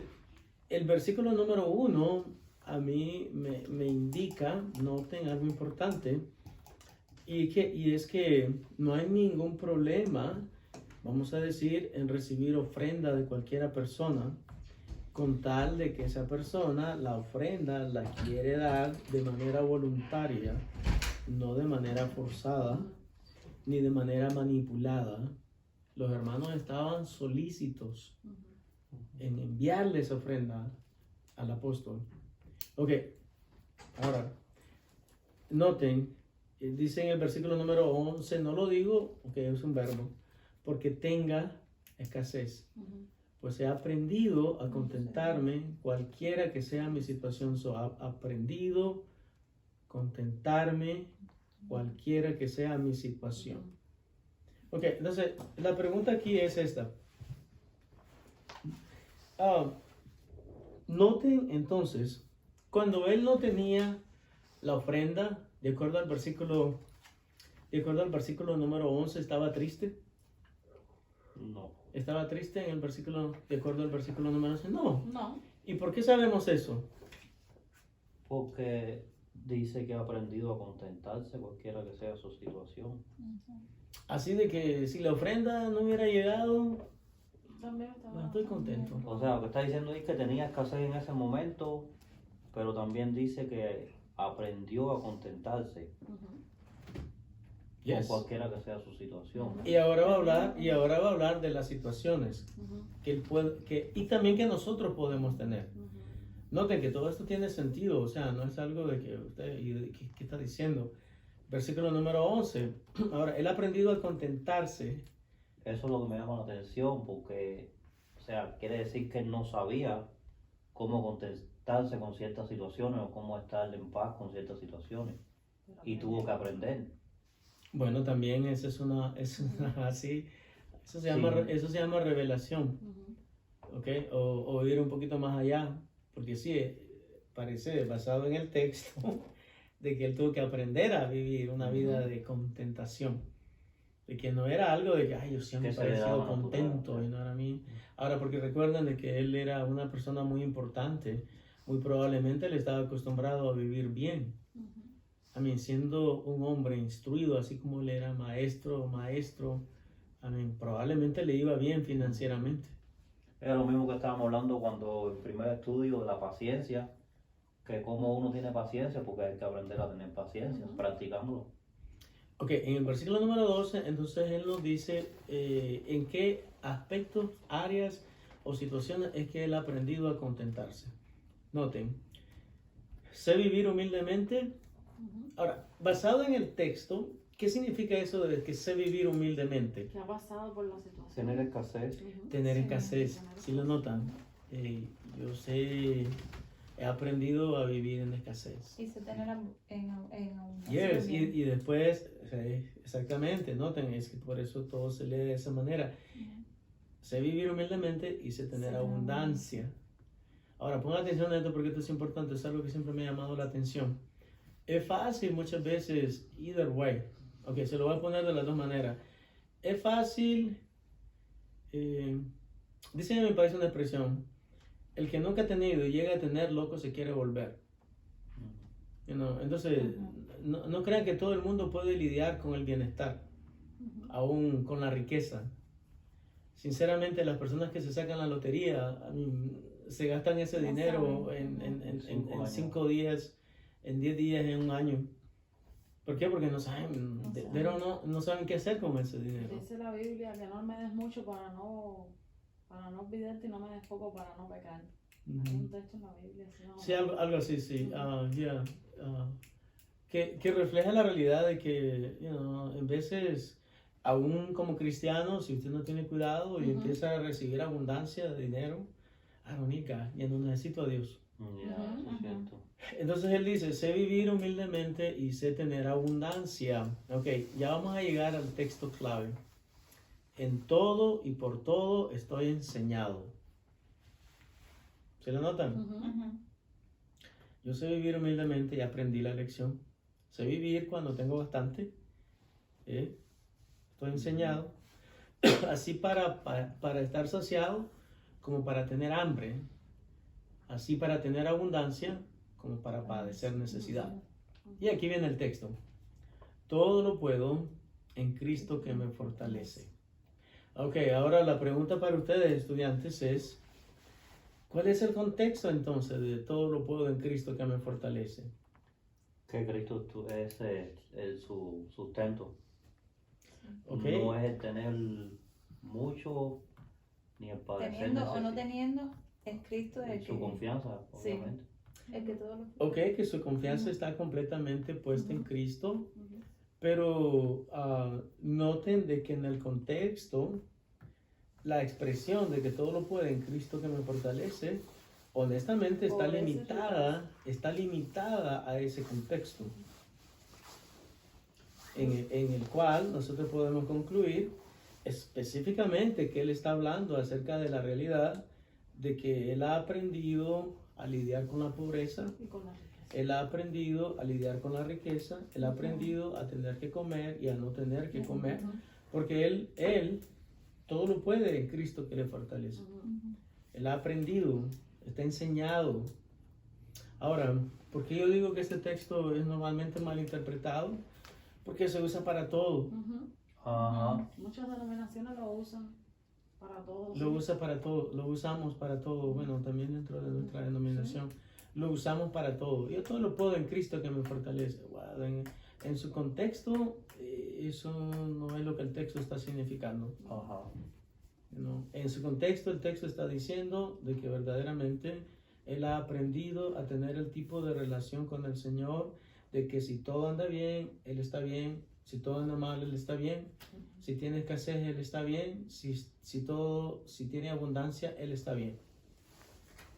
Speaker 1: el versículo número 1 a mí me indica, noten algo importante, y es que no hay ningún problema, vamos a decir, en recibir ofrenda de cualquiera persona, con tal de que esa persona la ofrenda la quiere dar de manera voluntaria, no de manera forzada, ni de manera manipulada. Los hermanos estaban solícitos en enviarle esa ofrenda al apóstol. Ok, ahora, noten, dice en el versículo número 11, no lo digo, ok, es un verbo, porque tenga escasez.
Speaker 2: Ujú.
Speaker 1: Pues he aprendido a contentarme cualquiera que sea mi situación. So, he aprendido contentarme cualquiera que sea mi situación. Ok, entonces la pregunta aquí es esta. Noten entonces, cuando él no tenía la ofrenda, de acuerdo al versículo número 11, ¿estaba triste?
Speaker 5: No.
Speaker 1: ¿Estaba triste en el versículo, de acuerdo al versículo número 11? No.
Speaker 2: No.
Speaker 1: ¿Y por qué sabemos eso?
Speaker 5: Porque dice que ha aprendido a contentarse cualquiera que sea su situación.
Speaker 1: Así de que si la ofrenda no hubiera llegado,
Speaker 2: También estaba.
Speaker 1: no estoy contento.
Speaker 5: O sea, lo que está diciendo es que tenía escasez en ese momento, pero también dice que aprendió a contentarse
Speaker 2: Ujú.
Speaker 1: Yes.
Speaker 5: con cualquiera que sea su situación.
Speaker 1: Y ahora va a hablar de las situaciones
Speaker 2: Ujú.
Speaker 1: que él puede, y también que nosotros podemos tener.
Speaker 2: Ujú.
Speaker 1: Noten que todo esto tiene sentido, o sea, no es algo de que usted, ¿qué está diciendo? Versículo número 11. Ahora, él ha aprendido a contentarse.
Speaker 5: Eso es lo que me llama la atención, porque, o sea, quiere decir que él no sabía cómo contentarse con ciertas situaciones o cómo estar en paz con ciertas situaciones. Y tuvo que aprender.
Speaker 1: Bueno, también eso es una así, eso se llama revelación,
Speaker 2: Ujú.
Speaker 1: ¿ok? O ir un poquito más allá, porque sí, parece basado en el texto de que él tuvo que aprender a vivir una vida de contentación, de que no era algo de que, ay, yo siempre he
Speaker 5: Que se le
Speaker 1: sido
Speaker 5: daba
Speaker 1: contento
Speaker 5: natural.
Speaker 1: y no era a mí. Ahora, porque recuerdan de que él era una persona muy importante, muy probablemente él estaba acostumbrado a vivir bien.
Speaker 2: Ujú.
Speaker 1: A mí, siendo un hombre instruido, así como él era maestro, a mí, probablemente le iba bien financieramente.
Speaker 5: Era lo mismo que estábamos hablando cuando el primer estudio de la paciencia, que cómo uno tiene paciencia, porque hay que aprender a tener paciencia,
Speaker 2: Ujú.
Speaker 5: practicándolo.
Speaker 1: Ok, en el versículo número 12, entonces él nos dice en qué aspectos, áreas o situaciones es que él ha aprendido a contentarse. Noten, sé vivir humildemente.
Speaker 2: Ujú.
Speaker 1: Ahora, basado en el texto, ¿qué significa eso de que sé vivir humildemente?
Speaker 2: Que ha pasado por la situación.
Speaker 5: Tener escasez.
Speaker 2: Ujú.
Speaker 1: Tener
Speaker 6: Sí,
Speaker 1: escasez,
Speaker 2: tener
Speaker 1: ¿sí lo notan? Yo sé he aprendido a vivir en escasez.
Speaker 6: Y se tener en abundancia.
Speaker 1: Yes,
Speaker 6: también.
Speaker 1: y después, exactamente, noten, es que por eso todo se lee de esa manera.
Speaker 6: Ujú.
Speaker 1: Sé vivir humildemente y sé tener
Speaker 6: Sé
Speaker 1: abundancia. Ahora, pongan atención a esto porque esto es importante, es algo que siempre me ha llamado la atención. Es fácil muchas veces, either way. Ok, se lo voy a poner de las dos maneras. Es fácil, dicen en mi país una expresión, el que nunca ha tenido y llega a tener, loco se quiere volver. You know, entonces, no crean que todo el mundo puede lidiar con el bienestar, aún con la riqueza. Sinceramente, las personas que se sacan la lotería, se gastan ese
Speaker 2: No
Speaker 1: dinero
Speaker 2: saben.
Speaker 1: en 5 días, en 10 días, en un año. ¿Por qué? Porque no saben,
Speaker 2: No saben.
Speaker 1: pero no saben qué hacer con ese dinero.
Speaker 2: Dice la Biblia que no me des mucho para no olvidarte y no me des poco para no pecar. Hay un texto en la Biblia, ¿sí? ¿No?
Speaker 1: Sí, algo así, sí. Yeah. Que refleja la realidad de que, en veces, aún como cristiano, si usted no tiene cuidado y empieza a recibir abundancia de dinero, arónica, ya no necesito a Dios.
Speaker 5: Ya, eso es cierto.
Speaker 1: Entonces él dice, sé vivir humildemente y sé tener abundancia. Ok, ya vamos a llegar al texto clave. En todo y por todo estoy enseñado. ¿Se lo notan?
Speaker 6: Ujú.
Speaker 1: Yo sé vivir humildemente y aprendí la lección. Sé vivir cuando tengo bastante. Estoy enseñado. Así para estar saciado como para tener hambre. Así para tener abundancia como para padecer necesidad. Y aquí viene el texto. Todo lo puedo en Cristo que me fortalece. Ok, ahora la pregunta para ustedes, estudiantes, es: ¿cuál es el contexto entonces de todo lo puedo en Cristo que me fortalece?
Speaker 5: Que Cristo es su sustento.
Speaker 1: Ok,
Speaker 5: No es el tener mucho ni el padecer
Speaker 6: Teniendo o no
Speaker 5: necesidad.
Speaker 6: teniendo, es Cristo el
Speaker 5: Su
Speaker 6: que,
Speaker 5: confianza,
Speaker 6: Sí.
Speaker 5: obviamente.
Speaker 6: el que todo lo
Speaker 1: ok, que su confianza está completamente puesta en Cristo,
Speaker 2: Ujú.
Speaker 1: pero noten de que en el contexto, la expresión de que todo lo puede en Cristo que me fortalece, honestamente está limitada a ese contexto, en el cual nosotros podemos concluir específicamente que él está hablando acerca de la realidad de que él ha aprendido a lidiar con la pobreza,
Speaker 2: Y con la riqueza.
Speaker 1: él ha aprendido a lidiar con la riqueza, él ha aprendido a tener que comer y a no tener que comer, porque él todo lo puede en Cristo que le fortalece. Él ha aprendido, está enseñado. Ahora, ¿por qué yo digo que este texto es normalmente mal interpretado? Porque se usa para todo.
Speaker 2: Ujú.
Speaker 5: Ajá.
Speaker 2: Muchas denominaciones lo usan para todo.
Speaker 1: Lo usa para todo, lo usamos para todo. Bueno, también dentro de nuestra denominación, lo usamos para todo. Yo todo lo puedo en Cristo que me fortalece. Wow, en su contexto, eso no es lo que el texto está significando.
Speaker 5: Ajá.
Speaker 1: En su contexto, el texto está diciendo de que verdaderamente él ha aprendido a tener el tipo de relación con el Señor, de que si todo anda bien, Él está bien, si todo anda mal, Él está bien, si tiene escasez, Él está bien, si tiene abundancia, Él está bien.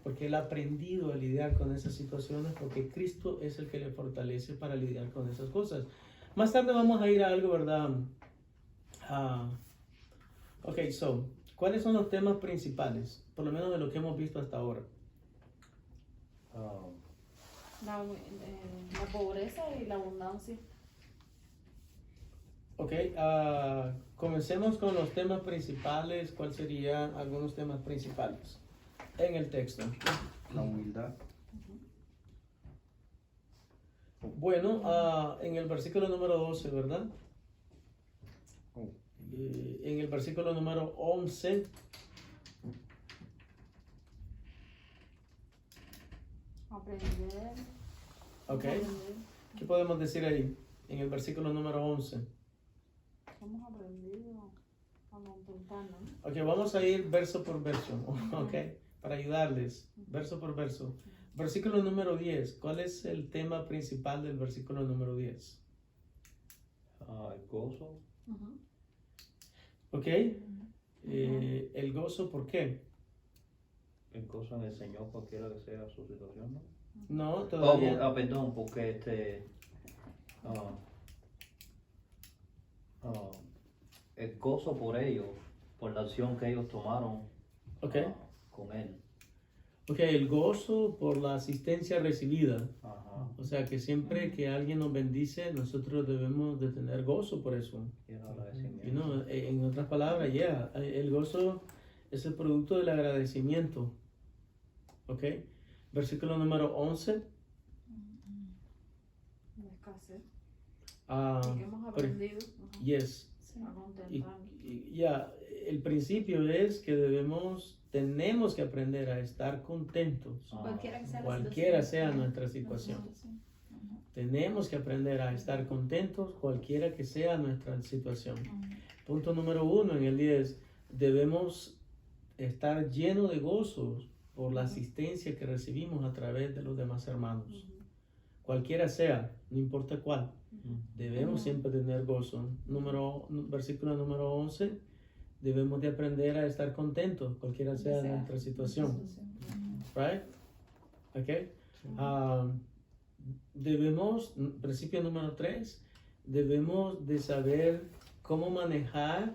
Speaker 1: Porque Él ha aprendido a lidiar con esas situaciones, porque Cristo es el que le fortalece para lidiar con esas cosas. Más tarde vamos a ir a algo, ¿verdad? Ok, ¿cuáles son los temas principales? Por lo menos de lo que hemos visto hasta ahora.
Speaker 2: La pobreza y la abundancia.
Speaker 1: Ok, comencemos con los temas principales. ¿Cuáles serían algunos temas principales en el texto?
Speaker 4: La humildad.
Speaker 1: Bueno, en el versículo número 12, ¿verdad?
Speaker 4: Oh.
Speaker 1: En el versículo número 11.
Speaker 2: Aprender.
Speaker 1: Ok,
Speaker 2: Aprender.
Speaker 1: ¿qué podemos decir ahí? En el versículo número 11.
Speaker 2: Hemos aprendido a contentarnos.
Speaker 1: Ok, vamos a ir verso por verso, ok, para ayudarles, verso por verso. Versículo número 10, ¿cuál es el tema principal del versículo número 10?
Speaker 5: El gozo.
Speaker 1: Ok, el gozo, ¿por qué?
Speaker 5: el gozo en el Señor, cualquiera que sea su situación, ¿no?
Speaker 1: No,
Speaker 5: Oh,
Speaker 1: todavía.
Speaker 5: perdón, porque el gozo por ellos, por la acción que ellos tomaron
Speaker 1: Ok.
Speaker 5: Con él.
Speaker 1: Ok, el gozo por la asistencia recibida.
Speaker 5: Ajá.
Speaker 1: O sea que siempre que alguien nos bendice, nosotros debemos de tener gozo por eso.
Speaker 5: Y el agradecimiento.
Speaker 1: You know, en otras palabras, el gozo es el producto del agradecimiento. Ok. Versículo número 11.
Speaker 2: La escasez.
Speaker 1: ah,
Speaker 2: Que hemos
Speaker 1: por-
Speaker 2: aprendido ajá,
Speaker 1: yes.
Speaker 6: Sí.
Speaker 2: a contentar.
Speaker 1: El principio es que tenemos que aprender a estar contentos,
Speaker 6: Cualquiera que sea la
Speaker 1: cualquiera
Speaker 6: situación.
Speaker 1: sea nuestra situación.
Speaker 6: Ujú.
Speaker 1: Tenemos que aprender a estar contentos, cualquiera que sea nuestra situación.
Speaker 6: Ujú.
Speaker 1: Punto número 1 en el 10, debemos estar llenos de gozo por la asistencia que recibimos a través de los demás hermanos.
Speaker 2: Ujú.
Speaker 1: Cualquiera sea, no importa cuál, debemos
Speaker 2: Ujú.
Speaker 1: siempre tener gozo. Versículo número 11, debemos de aprender a estar contentos, cualquiera sea nuestra situación.
Speaker 6: Ujú.
Speaker 1: Right? Okay. Principio número 3, debemos de saber cómo manejar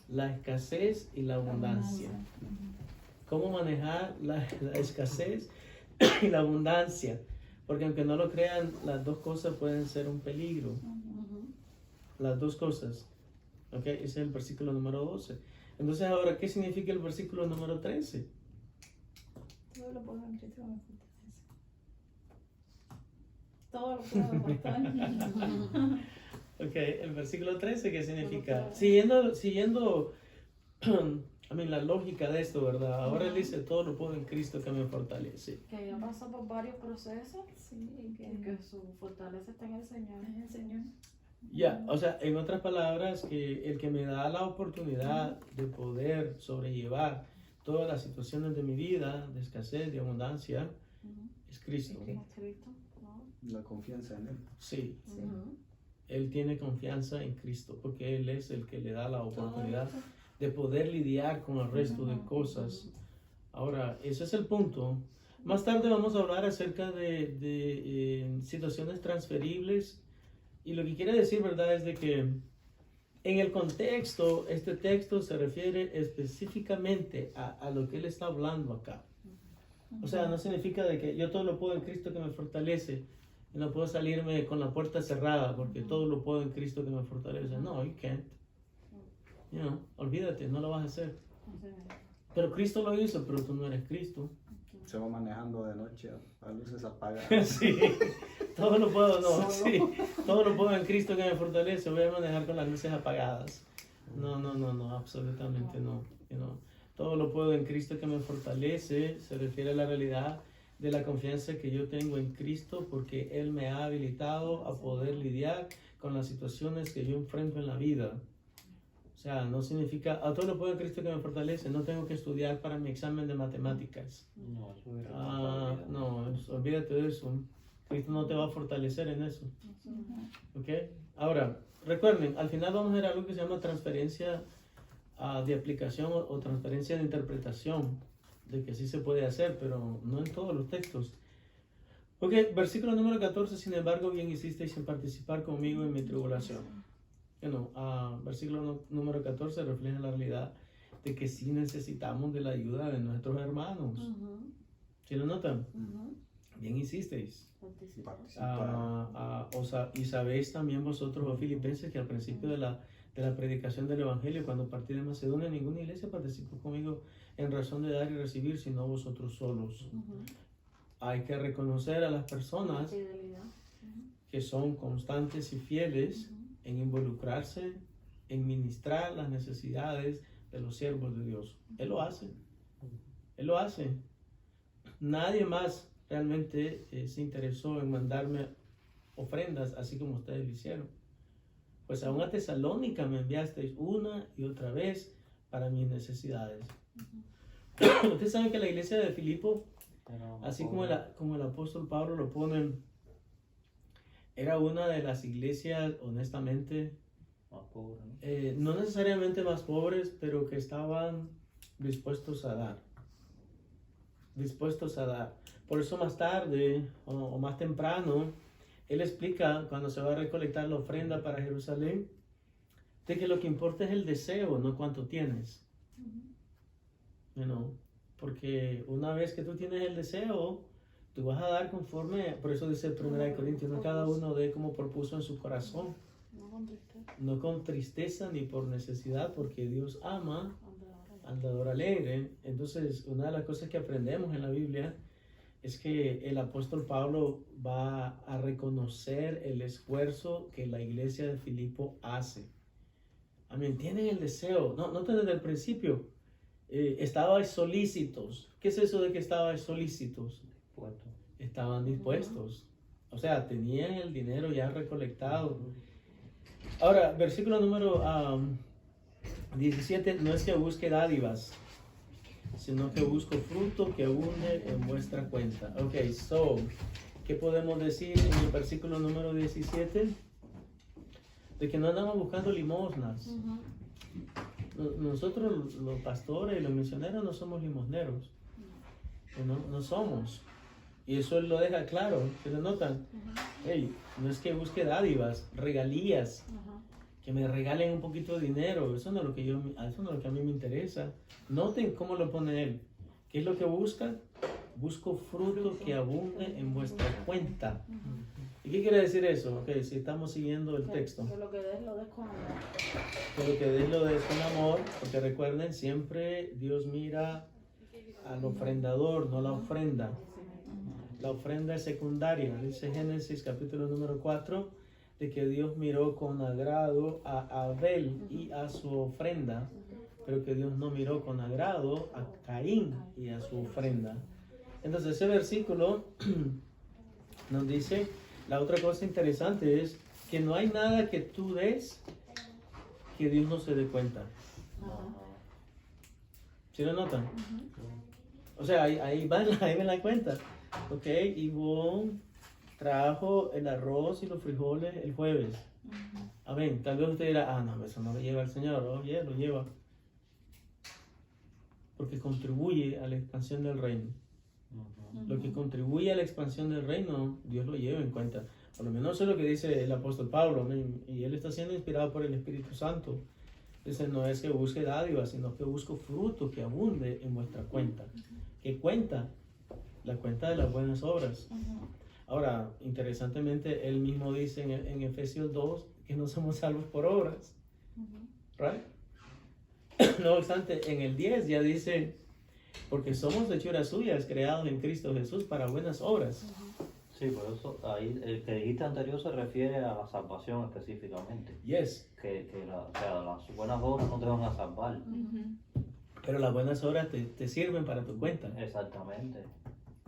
Speaker 1: la escasez y la abundancia. Cómo manejar la escasez y la abundancia. Porque aunque no lo crean, las dos cosas pueden ser un peligro.
Speaker 2: Ujú.
Speaker 1: Las dos cosas. Ok, ese es el versículo número 12. Entonces ahora, ¿qué significa el versículo número 13?
Speaker 6: Todo lo puedo en Cristo que me fortalece. Todo lo puedo, pastor.
Speaker 1: Ok, el versículo 13, ¿qué significa?
Speaker 2: Todo.
Speaker 1: Siguiendo la lógica de esto, ¿verdad? Ahora él
Speaker 2: Ajá.
Speaker 1: dice, todo lo puedo en Cristo que me fortalece.
Speaker 2: Que ya pasó por varios procesos
Speaker 6: Sí, y
Speaker 2: y que su fortaleza está en el Señor.
Speaker 6: es el Señor.
Speaker 1: Ya, o sea, en otras palabras, que el que me da la oportunidad de poder sobrellevar todas las situaciones de mi vida, de escasez, de abundancia,
Speaker 2: Ujú.
Speaker 1: es Cristo.
Speaker 6: Sí.
Speaker 2: Es Cristo, ¿no?
Speaker 4: La confianza en él.
Speaker 1: Sí,
Speaker 6: Sí.
Speaker 2: Ujú.
Speaker 1: él tiene confianza en Cristo, porque él es el que le da la
Speaker 2: Todo
Speaker 1: oportunidad
Speaker 2: eso.
Speaker 1: de poder lidiar con el resto de
Speaker 2: Ujú.
Speaker 1: cosas. Ahora, ese es el punto. Más tarde vamos a hablar acerca de situaciones transferibles, y lo que quiere decir, ¿verdad?, es de que en el contexto, este texto se refiere específicamente a lo que él está hablando acá. O sea, no significa de que yo todo lo puedo en Cristo que me fortalece y no puedo salirme con la puerta cerrada porque todo lo puedo en Cristo que me fortalece. No, you can't. You know, olvídate, no lo vas a hacer.
Speaker 2: Así es.
Speaker 1: Pero Cristo lo hizo, pero tú no eres Cristo.
Speaker 4: Se va manejando de noche a luces apagadas.
Speaker 1: Sí, todo lo puedo, no,
Speaker 2: Solo.
Speaker 1: sí, todo lo puedo en Cristo que me fortalece. Voy a manejar con las luces apagadas. No, absolutamente no. You know, todo lo puedo en Cristo que me fortalece. Se refiere a la realidad de la confianza que yo tengo en Cristo porque Él me ha habilitado a poder lidiar con las situaciones que yo enfrento en la vida. O sea, no significa, todo lo puedo en Cristo que me fortalece. No tengo que estudiar para mi examen de matemáticas.
Speaker 5: No, eso es
Speaker 1: Olvídate de eso. Cristo no te va a fortalecer en eso. ¿Ok? Ahora, recuerden, al final vamos a ver algo que se llama transferencia de aplicación o transferencia de interpretación, de que sí se puede hacer, pero no en todos los textos. Ok, versículo número 14, sin embargo, bien hicisteis en participar conmigo en mi tribulación. Versículo número 14 refleja la realidad de que sí necesitamos de la ayuda de nuestros hermanos.
Speaker 2: Ujú.
Speaker 1: ¿Sí lo notan?
Speaker 2: Ujú.
Speaker 1: Bien hicisteis.
Speaker 2: Participa.
Speaker 4: Participar.
Speaker 1: Y sabéis también vosotros, oh filipenses, que al principio de la predicación del Evangelio, cuando partí de Macedonia, ninguna iglesia participó conmigo en razón de dar y recibir, sino vosotros solos.
Speaker 2: Ujú.
Speaker 1: Hay que reconocer a las personas
Speaker 2: Fidelidad.
Speaker 1: que son constantes y fieles
Speaker 2: Ujú.
Speaker 1: en involucrarse, en ministrar las necesidades de los siervos de Dios. Él lo hace. Él lo hace. Nadie más realmente se interesó en mandarme ofrendas así como ustedes lo hicieron. Pues aún a Tesalónica me enviasteis una y otra vez para mis necesidades. Ustedes saben que la iglesia de Filipo, así como el apóstol Pablo lo pone, era una de las iglesias, honestamente,
Speaker 5: más pobre, ¿no?
Speaker 1: no necesariamente más pobres, pero que estaban dispuestos a dar. dispuestos a dar. Por eso más tarde o más temprano, él explica cuando se va a recolectar la ofrenda para Jerusalén, de que lo que importa es el deseo, no cuánto tienes. You know, porque una vez que tú tienes el deseo, tú vas a dar conforme, por eso dice 1 Corintios, no cada uno dé como propuso en su corazón,
Speaker 2: No con tristeza.
Speaker 1: no con tristeza ni por necesidad, porque Dios ama al dador alegre. Entonces, una de las cosas que aprendemos en la Biblia es que el apóstol Pablo va a reconocer el esfuerzo que la iglesia de Filipo hace. Amén, tienen el deseo, no desde el principio, estabais solícitos. ¿Qué es eso de que estabais solícitos?
Speaker 5: Puesto.
Speaker 1: Estaban dispuestos, o sea, tenían el dinero ya recolectado. Ahora, versículo número 17, no es que busque dádivas, sino que busco fruto que abunde en vuestra cuenta. Ok, so, ¿qué podemos decir en el versículo número 17? De que no andamos buscando limosnas. Nosotros los pastores y los misioneros no somos limosneros. No somos. Y eso él lo deja claro. ¿Se lo notan? Hey, no es que busque dádivas, regalías. Que me regalen un poquito de dinero. Eso no es lo que eso no es lo que a mí me interesa. Noten cómo lo pone él. ¿Qué es lo que busca? Busco fruto que abunde en vuestra cuenta. ¿Y qué quiere decir eso? Okay, si estamos siguiendo el texto.
Speaker 2: Que lo que des, lo des con amor.
Speaker 1: Que lo que des, lo des con amor. Porque recuerden, siempre Dios mira al ofrendador, no la ofrenda. La ofrenda es secundaria. Dice Génesis capítulo número 4, de que Dios miró con agrado a Abel y a su ofrenda, pero que Dios no miró con agrado a Caín y a su ofrenda. Entonces ese versículo nos dice, la otra cosa interesante es que no hay nada que tú des que Dios no se dé cuenta. ¿Sí lo notan? O sea, ahí va la cuenta. Ok, Ivonne trajo el arroz y los frijoles el jueves. Amén. Tal vez usted dirá, no, eso no lo lleva el Señor. Oye, lo lleva. Porque contribuye a la expansión del reino. Lo que contribuye a la expansión del reino, Dios lo lleva en cuenta. Por lo menos eso es lo que dice el apóstol Pablo. Amén. Y él está siendo inspirado por el Espíritu Santo. Dice, no es que busque dádivas, sino que busco fruto que abunde en vuestra cuenta. ¿Qué cuenta? La cuenta de las buenas obras. Ahora, interesantemente, él mismo dice en Efesios 2 que no somos salvos por obras. Right? No obstante, en el 10 ya dice, porque somos hechuras suyas, creados en Cristo Jesús para buenas obras.
Speaker 5: Sí, por eso ahí el que dijiste anterior se refiere a la salvación específicamente.
Speaker 1: Yes.
Speaker 5: Que las buenas obras no te van a salvar.
Speaker 1: Pero las buenas obras te sirven para tu cuenta.
Speaker 5: Exactamente.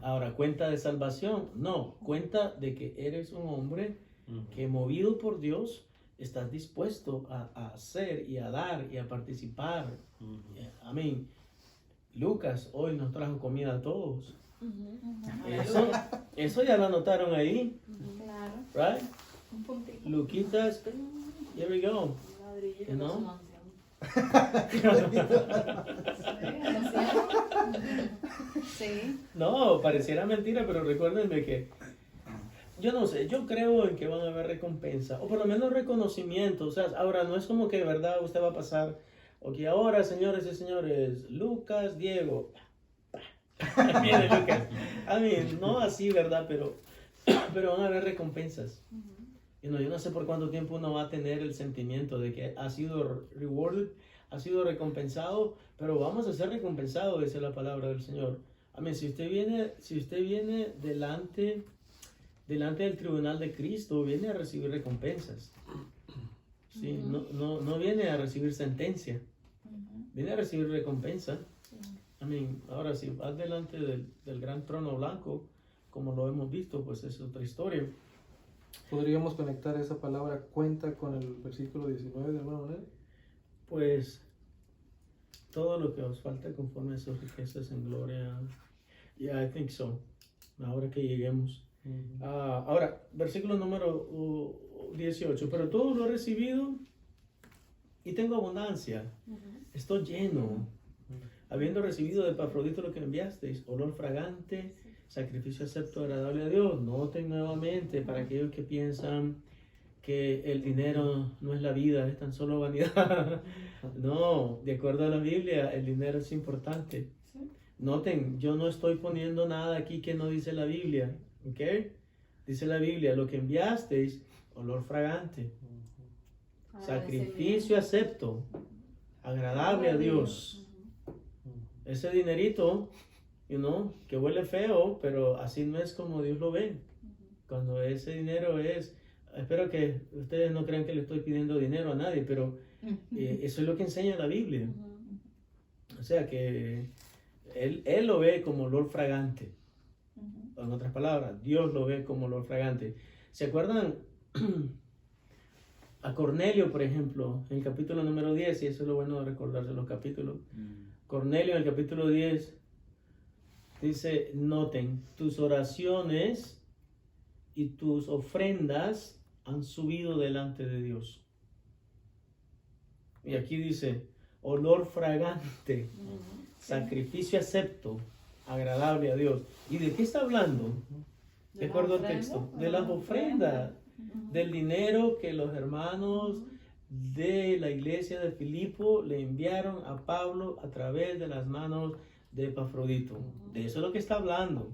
Speaker 1: Ahora, cuenta de salvación, no, cuenta de que eres un hombre que movido por Dios estás dispuesto a hacer y a dar y a participar. Amén. Lucas hoy nos trajo comida a todos. Eso ya lo anotaron ahí.
Speaker 6: Claro.
Speaker 1: Right?
Speaker 6: Un puntito.
Speaker 1: Luquitas, here we go. You know?
Speaker 6: Sí.
Speaker 1: No, pareciera mentira, pero recuérdenme que yo no sé, yo creo en que van a haber recompensa, o por lo menos reconocimiento. O sea, ahora no es como que de verdad usted va a pasar, ok, ahora señores y señores, Lucas, Diego, viene Lucas. I mean, no así, ¿verdad? Pero van a haber recompensas. Yo no sé por cuánto tiempo uno va a tener el sentimiento de que ha sido rewarded, ha sido recompensado, pero vamos a ser recompensados, dice la palabra del Señor. Amén. Si usted viene delante del tribunal de Cristo, viene a recibir recompensas. Sí, no viene a recibir sentencia, viene a recibir recompensa. Amén. Ahora, si vas delante del gran trono blanco, como lo hemos visto, pues es otra historia.
Speaker 3: ¿Podríamos conectar esa palabra cuenta con el versículo 19 de alguna manera?
Speaker 1: Pues todo lo que os falta conforme a sus riquezas en gloria. Yeah, I think so. Ahora que lleguemos. Ahora, versículo número 18. Pero todo lo he recibido y tengo abundancia. Estoy lleno. habiendo recibido de Epafrodito lo que enviasteis, olor fragante, sacrificio acepto, agradable a Dios. Noten nuevamente, para aquellos que piensan que el dinero no es la vida, es tan solo vanidad. No, de acuerdo a la Biblia, el dinero es importante.
Speaker 2: Sí.
Speaker 1: Noten, yo no estoy poniendo nada aquí que no dice la Biblia, ¿ok? Dice la Biblia, lo que enviasteis, olor fragante, sacrificio acepto, agradable a Dios. Ese dinerito, que huele feo, pero así no es como Dios lo ve. Cuando ese dinero es, espero que ustedes no crean que le estoy pidiendo dinero a nadie, pero eso es lo que enseña la Biblia. O sea que él lo ve como olor fragante. En otras palabras, Dios lo ve como olor fragante. ¿Se acuerdan a Cornelio, por ejemplo, en el capítulo número 10? Y eso es lo bueno de recordarse los capítulos. Cornelio en el capítulo 10 dice, noten, tus oraciones y tus ofrendas han subido delante de Dios. Y aquí dice, olor fragante, sacrificio acepto, agradable a Dios. ¿Y de qué está hablando? De acuerdo al texto, de las ofrendas, del dinero que los hermanos de la iglesia de Filipo le enviaron a Pablo a través de las manos de Epafrodito. De eso es lo que está hablando.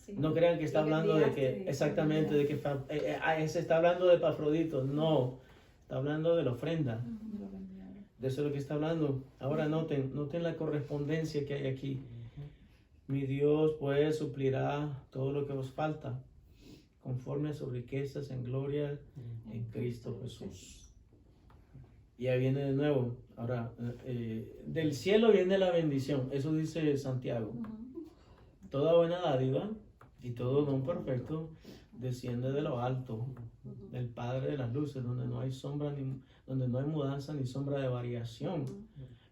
Speaker 6: Sí.
Speaker 1: No crean que está
Speaker 6: Lo que
Speaker 1: hablando de
Speaker 6: enviaste,
Speaker 1: que, exactamente, de que se está hablando de Epafrodito. No, está hablando de la ofrenda. De eso es lo que está hablando. Ahora noten la correspondencia que hay aquí. Mi Dios pues suplirá todo lo que os falta, conforme a sus riquezas en gloria en Cristo Jesús. Y ahí viene de nuevo. Ahora, del cielo viene la bendición. Eso dice Santiago. Toda buena dádiva y todo don perfecto desciende de lo alto, del Padre de las luces, donde no hay sombra, donde no hay mudanza ni sombra de variación.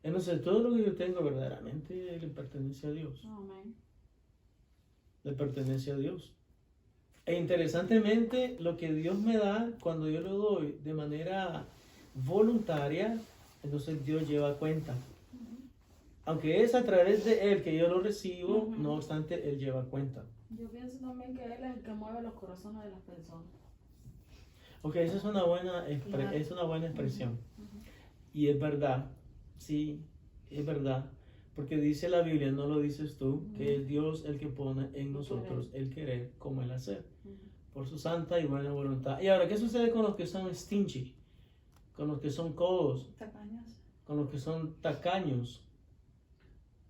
Speaker 1: Entonces, todo lo que yo tengo verdaderamente le pertenece a Dios.
Speaker 2: Amén.
Speaker 1: Le pertenece a Dios. E interesantemente, lo que Dios me da, cuando yo lo doy de manera voluntaria, entonces Dios lleva cuenta. Aunque es a través de Él que yo lo recibo, no obstante, Él lleva cuenta.
Speaker 2: Yo pienso también que Él es el que mueve los corazones de las personas.
Speaker 1: Ok, esa es una buena, es una buena expresión. Y es verdad, sí, es verdad. Porque dice la Biblia, no lo dices tú, que es Dios el que pone en nosotros el querer como el hacer. Por su santa y buena voluntad. Y ahora, ¿qué sucede con los que son stingy? Con los que son codos,
Speaker 6: Tacaños.
Speaker 1: con los que son tacaños.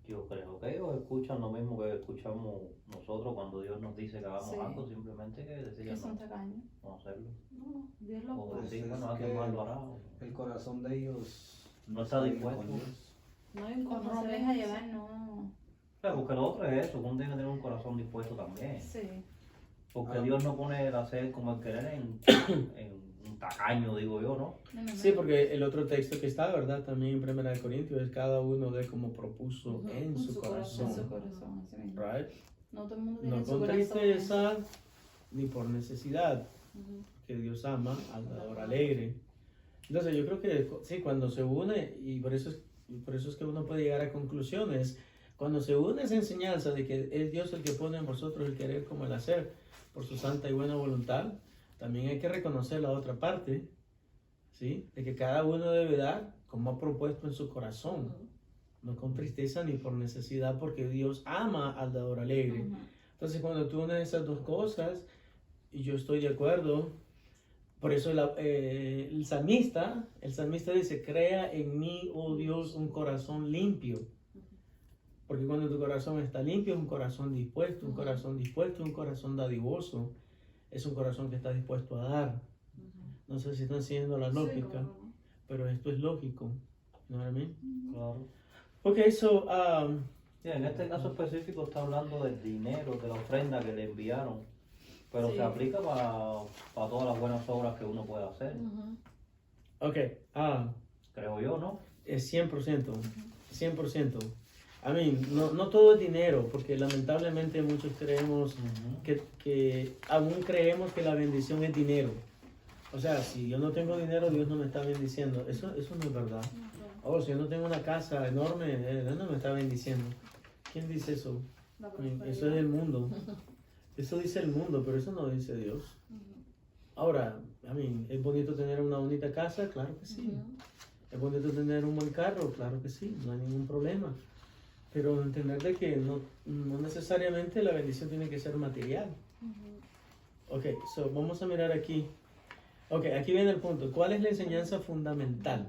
Speaker 5: Yo creo que ellos escuchan lo mismo que escuchamos nosotros cuando Dios nos dice que hagamos
Speaker 6: Sí.
Speaker 5: algo, simplemente que
Speaker 6: Que
Speaker 5: decían
Speaker 6: son tacaños.
Speaker 5: no hacerlo.
Speaker 2: No, Dios lo
Speaker 5: O
Speaker 2: puede.
Speaker 5: decir,
Speaker 4: Es
Speaker 5: bueno, alguien
Speaker 4: que
Speaker 5: más lo hará.
Speaker 4: el corazón de ellos
Speaker 5: No está
Speaker 4: bien
Speaker 5: dispuesto.
Speaker 4: con Dios.
Speaker 2: No hay un
Speaker 6: O no se
Speaker 2: compromiso.
Speaker 6: deja llevar, no.
Speaker 5: Claro, porque lo otro es eso, uno tiene que tener un corazón dispuesto también.
Speaker 6: Sí.
Speaker 5: Porque Dios no pone el hacer como el querer en un tacaño, digo yo, ¿no?
Speaker 6: No.
Speaker 1: Sí, porque el otro texto que está, ¿verdad? También en 1 Corintios es cada uno de como propuso en su corazón.
Speaker 6: En su corazón, así mismo.
Speaker 1: Right?
Speaker 6: No todo el mundo tiene
Speaker 1: No
Speaker 6: en su
Speaker 1: con
Speaker 6: corazón.
Speaker 1: tristeza ni por necesidad, que Dios ama al dador alegre. Entonces yo creo que sí, cuando se une, y por eso es que uno puede llegar a conclusiones, cuando se une esa enseñanza de que es Dios el que pone en vosotros el querer como el hacer, por su santa y buena voluntad, también hay que reconocer la otra parte, ¿sí? De que cada uno debe dar como ha propuesto en su corazón, no con tristeza ni por necesidad, porque Dios ama al dador alegre. Entonces cuando tú unes esas dos cosas, y yo estoy de acuerdo, por eso el salmista dice, crea en mí, oh Dios, un corazón limpio. Porque cuando tu corazón está limpio, es un corazón dispuesto, un corazón dadivoso, es un corazón que está dispuesto a dar. No sé si están siguiendo la lógica, pero esto es lógico, ¿no es mí?
Speaker 5: Claro.
Speaker 1: Ok, so,
Speaker 5: Sí, en este caso específico está hablando del dinero, de la ofrenda que le enviaron, pero
Speaker 2: Sí.
Speaker 5: se aplica para todas las buenas obras que uno puede hacer,
Speaker 1: ok,
Speaker 5: creo yo, ¿no?
Speaker 1: es 100%, 100%. I mean, no todo es dinero, porque lamentablemente muchos creemos que aún creemos que la bendición es dinero. O sea, si yo no tengo dinero, Dios no me está bendiciendo. Eso no es verdad. Oh, si yo no tengo una casa enorme, Él no me está bendiciendo. ¿Quién dice eso?
Speaker 2: La
Speaker 1: Eso es
Speaker 2: prosperidad.
Speaker 1: del mundo. Eso dice el mundo, pero eso no dice Dios.
Speaker 2: Ujú.
Speaker 1: Ahora, ¿es bonito tener una bonita casa? Claro que sí.
Speaker 2: Ujú.
Speaker 1: ¿Es bonito tener un buen carro? Claro que sí, no hay ningún problema. Pero entender de que no necesariamente la bendición tiene que ser material.
Speaker 2: Ujú.
Speaker 1: Ok, so vamos a mirar aquí. Ok, aquí viene el punto. ¿Cuál es la enseñanza fundamental?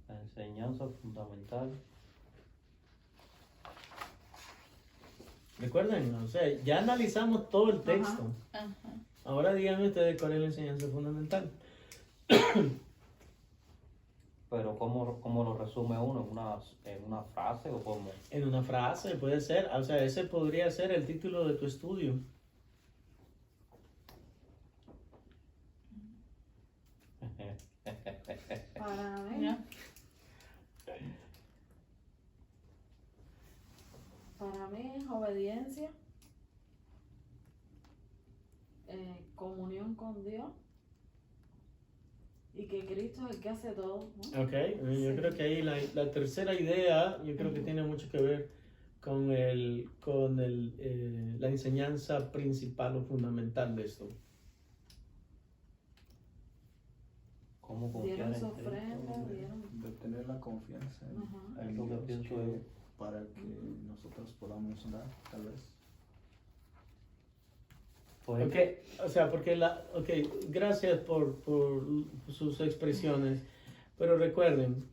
Speaker 5: La enseñanza fundamental.
Speaker 1: Recuerden, o sea, ya analizamos todo el texto.
Speaker 6: Ajá.
Speaker 1: Ahora díganme ustedes cuál es la enseñanza fundamental.
Speaker 5: Pero ¿cómo lo resume uno? ¿En una frase o cómo?
Speaker 1: En una frase, puede ser. O sea, ese podría ser el título de tu estudio.
Speaker 2: Para mí,
Speaker 6: Mira,
Speaker 2: para mí es obediencia, comunión con Dios y que Cristo es el que hace todo, ¿no?
Speaker 1: Ok, yo
Speaker 2: Sí.
Speaker 1: creo que ahí la tercera idea, yo creo que tiene mucho que ver con la enseñanza principal o fundamental de esto.
Speaker 5: ¿Cómo confiar
Speaker 2: Dieron
Speaker 5: en
Speaker 2: su
Speaker 5: Cristo?
Speaker 2: ofrenda, dieron.
Speaker 4: De tener la confianza
Speaker 2: Ajá.
Speaker 4: en
Speaker 5: Es lo que
Speaker 4: Dios
Speaker 5: pienso
Speaker 4: que-
Speaker 5: yo.
Speaker 4: para que nosotros podamos dar, tal vez.
Speaker 5: Pues,
Speaker 1: Ok, o sea, gracias por sus expresiones, pero recuerden,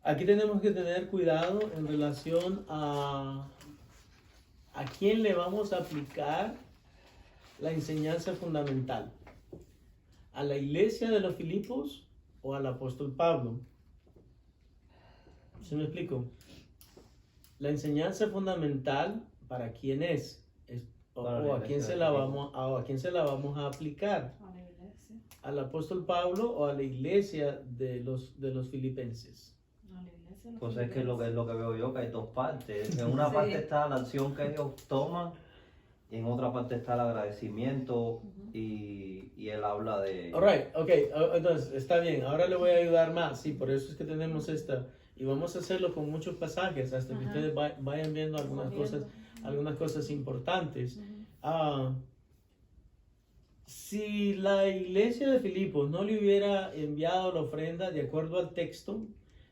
Speaker 1: aquí tenemos que tener cuidado en relación a quién le vamos a aplicar la enseñanza fundamental. ¿A la iglesia de los Filipos o al apóstol Pablo? ¿Sí me explico? La enseñanza fundamental, ¿para quién es?
Speaker 5: Para la
Speaker 1: O a quién
Speaker 5: iglesia
Speaker 1: se
Speaker 5: de
Speaker 1: la
Speaker 5: Filipos.
Speaker 1: a quién se la vamos a aplicar.
Speaker 2: A la iglesia.
Speaker 1: ¿Al apóstol Pablo o a la iglesia de los filipenses?
Speaker 2: A la iglesia. los
Speaker 5: pues es que
Speaker 2: filipenses.
Speaker 5: es lo que veo yo, que hay dos partes. En una
Speaker 6: Sí.
Speaker 5: parte está la acción que ellos toman y en otra parte está el agradecimiento y él habla de...
Speaker 1: Alright, ok, entonces está bien, ahora le voy a ayudar más, sí, por eso es que tenemos esta, y vamos a hacerlo con muchos pasajes hasta que
Speaker 2: Ajá.
Speaker 1: ustedes vayan viendo algunas cosas importantes.
Speaker 2: Ujú.
Speaker 1: Si la iglesia de Filipos no le hubiera enviado la ofrenda de acuerdo al texto,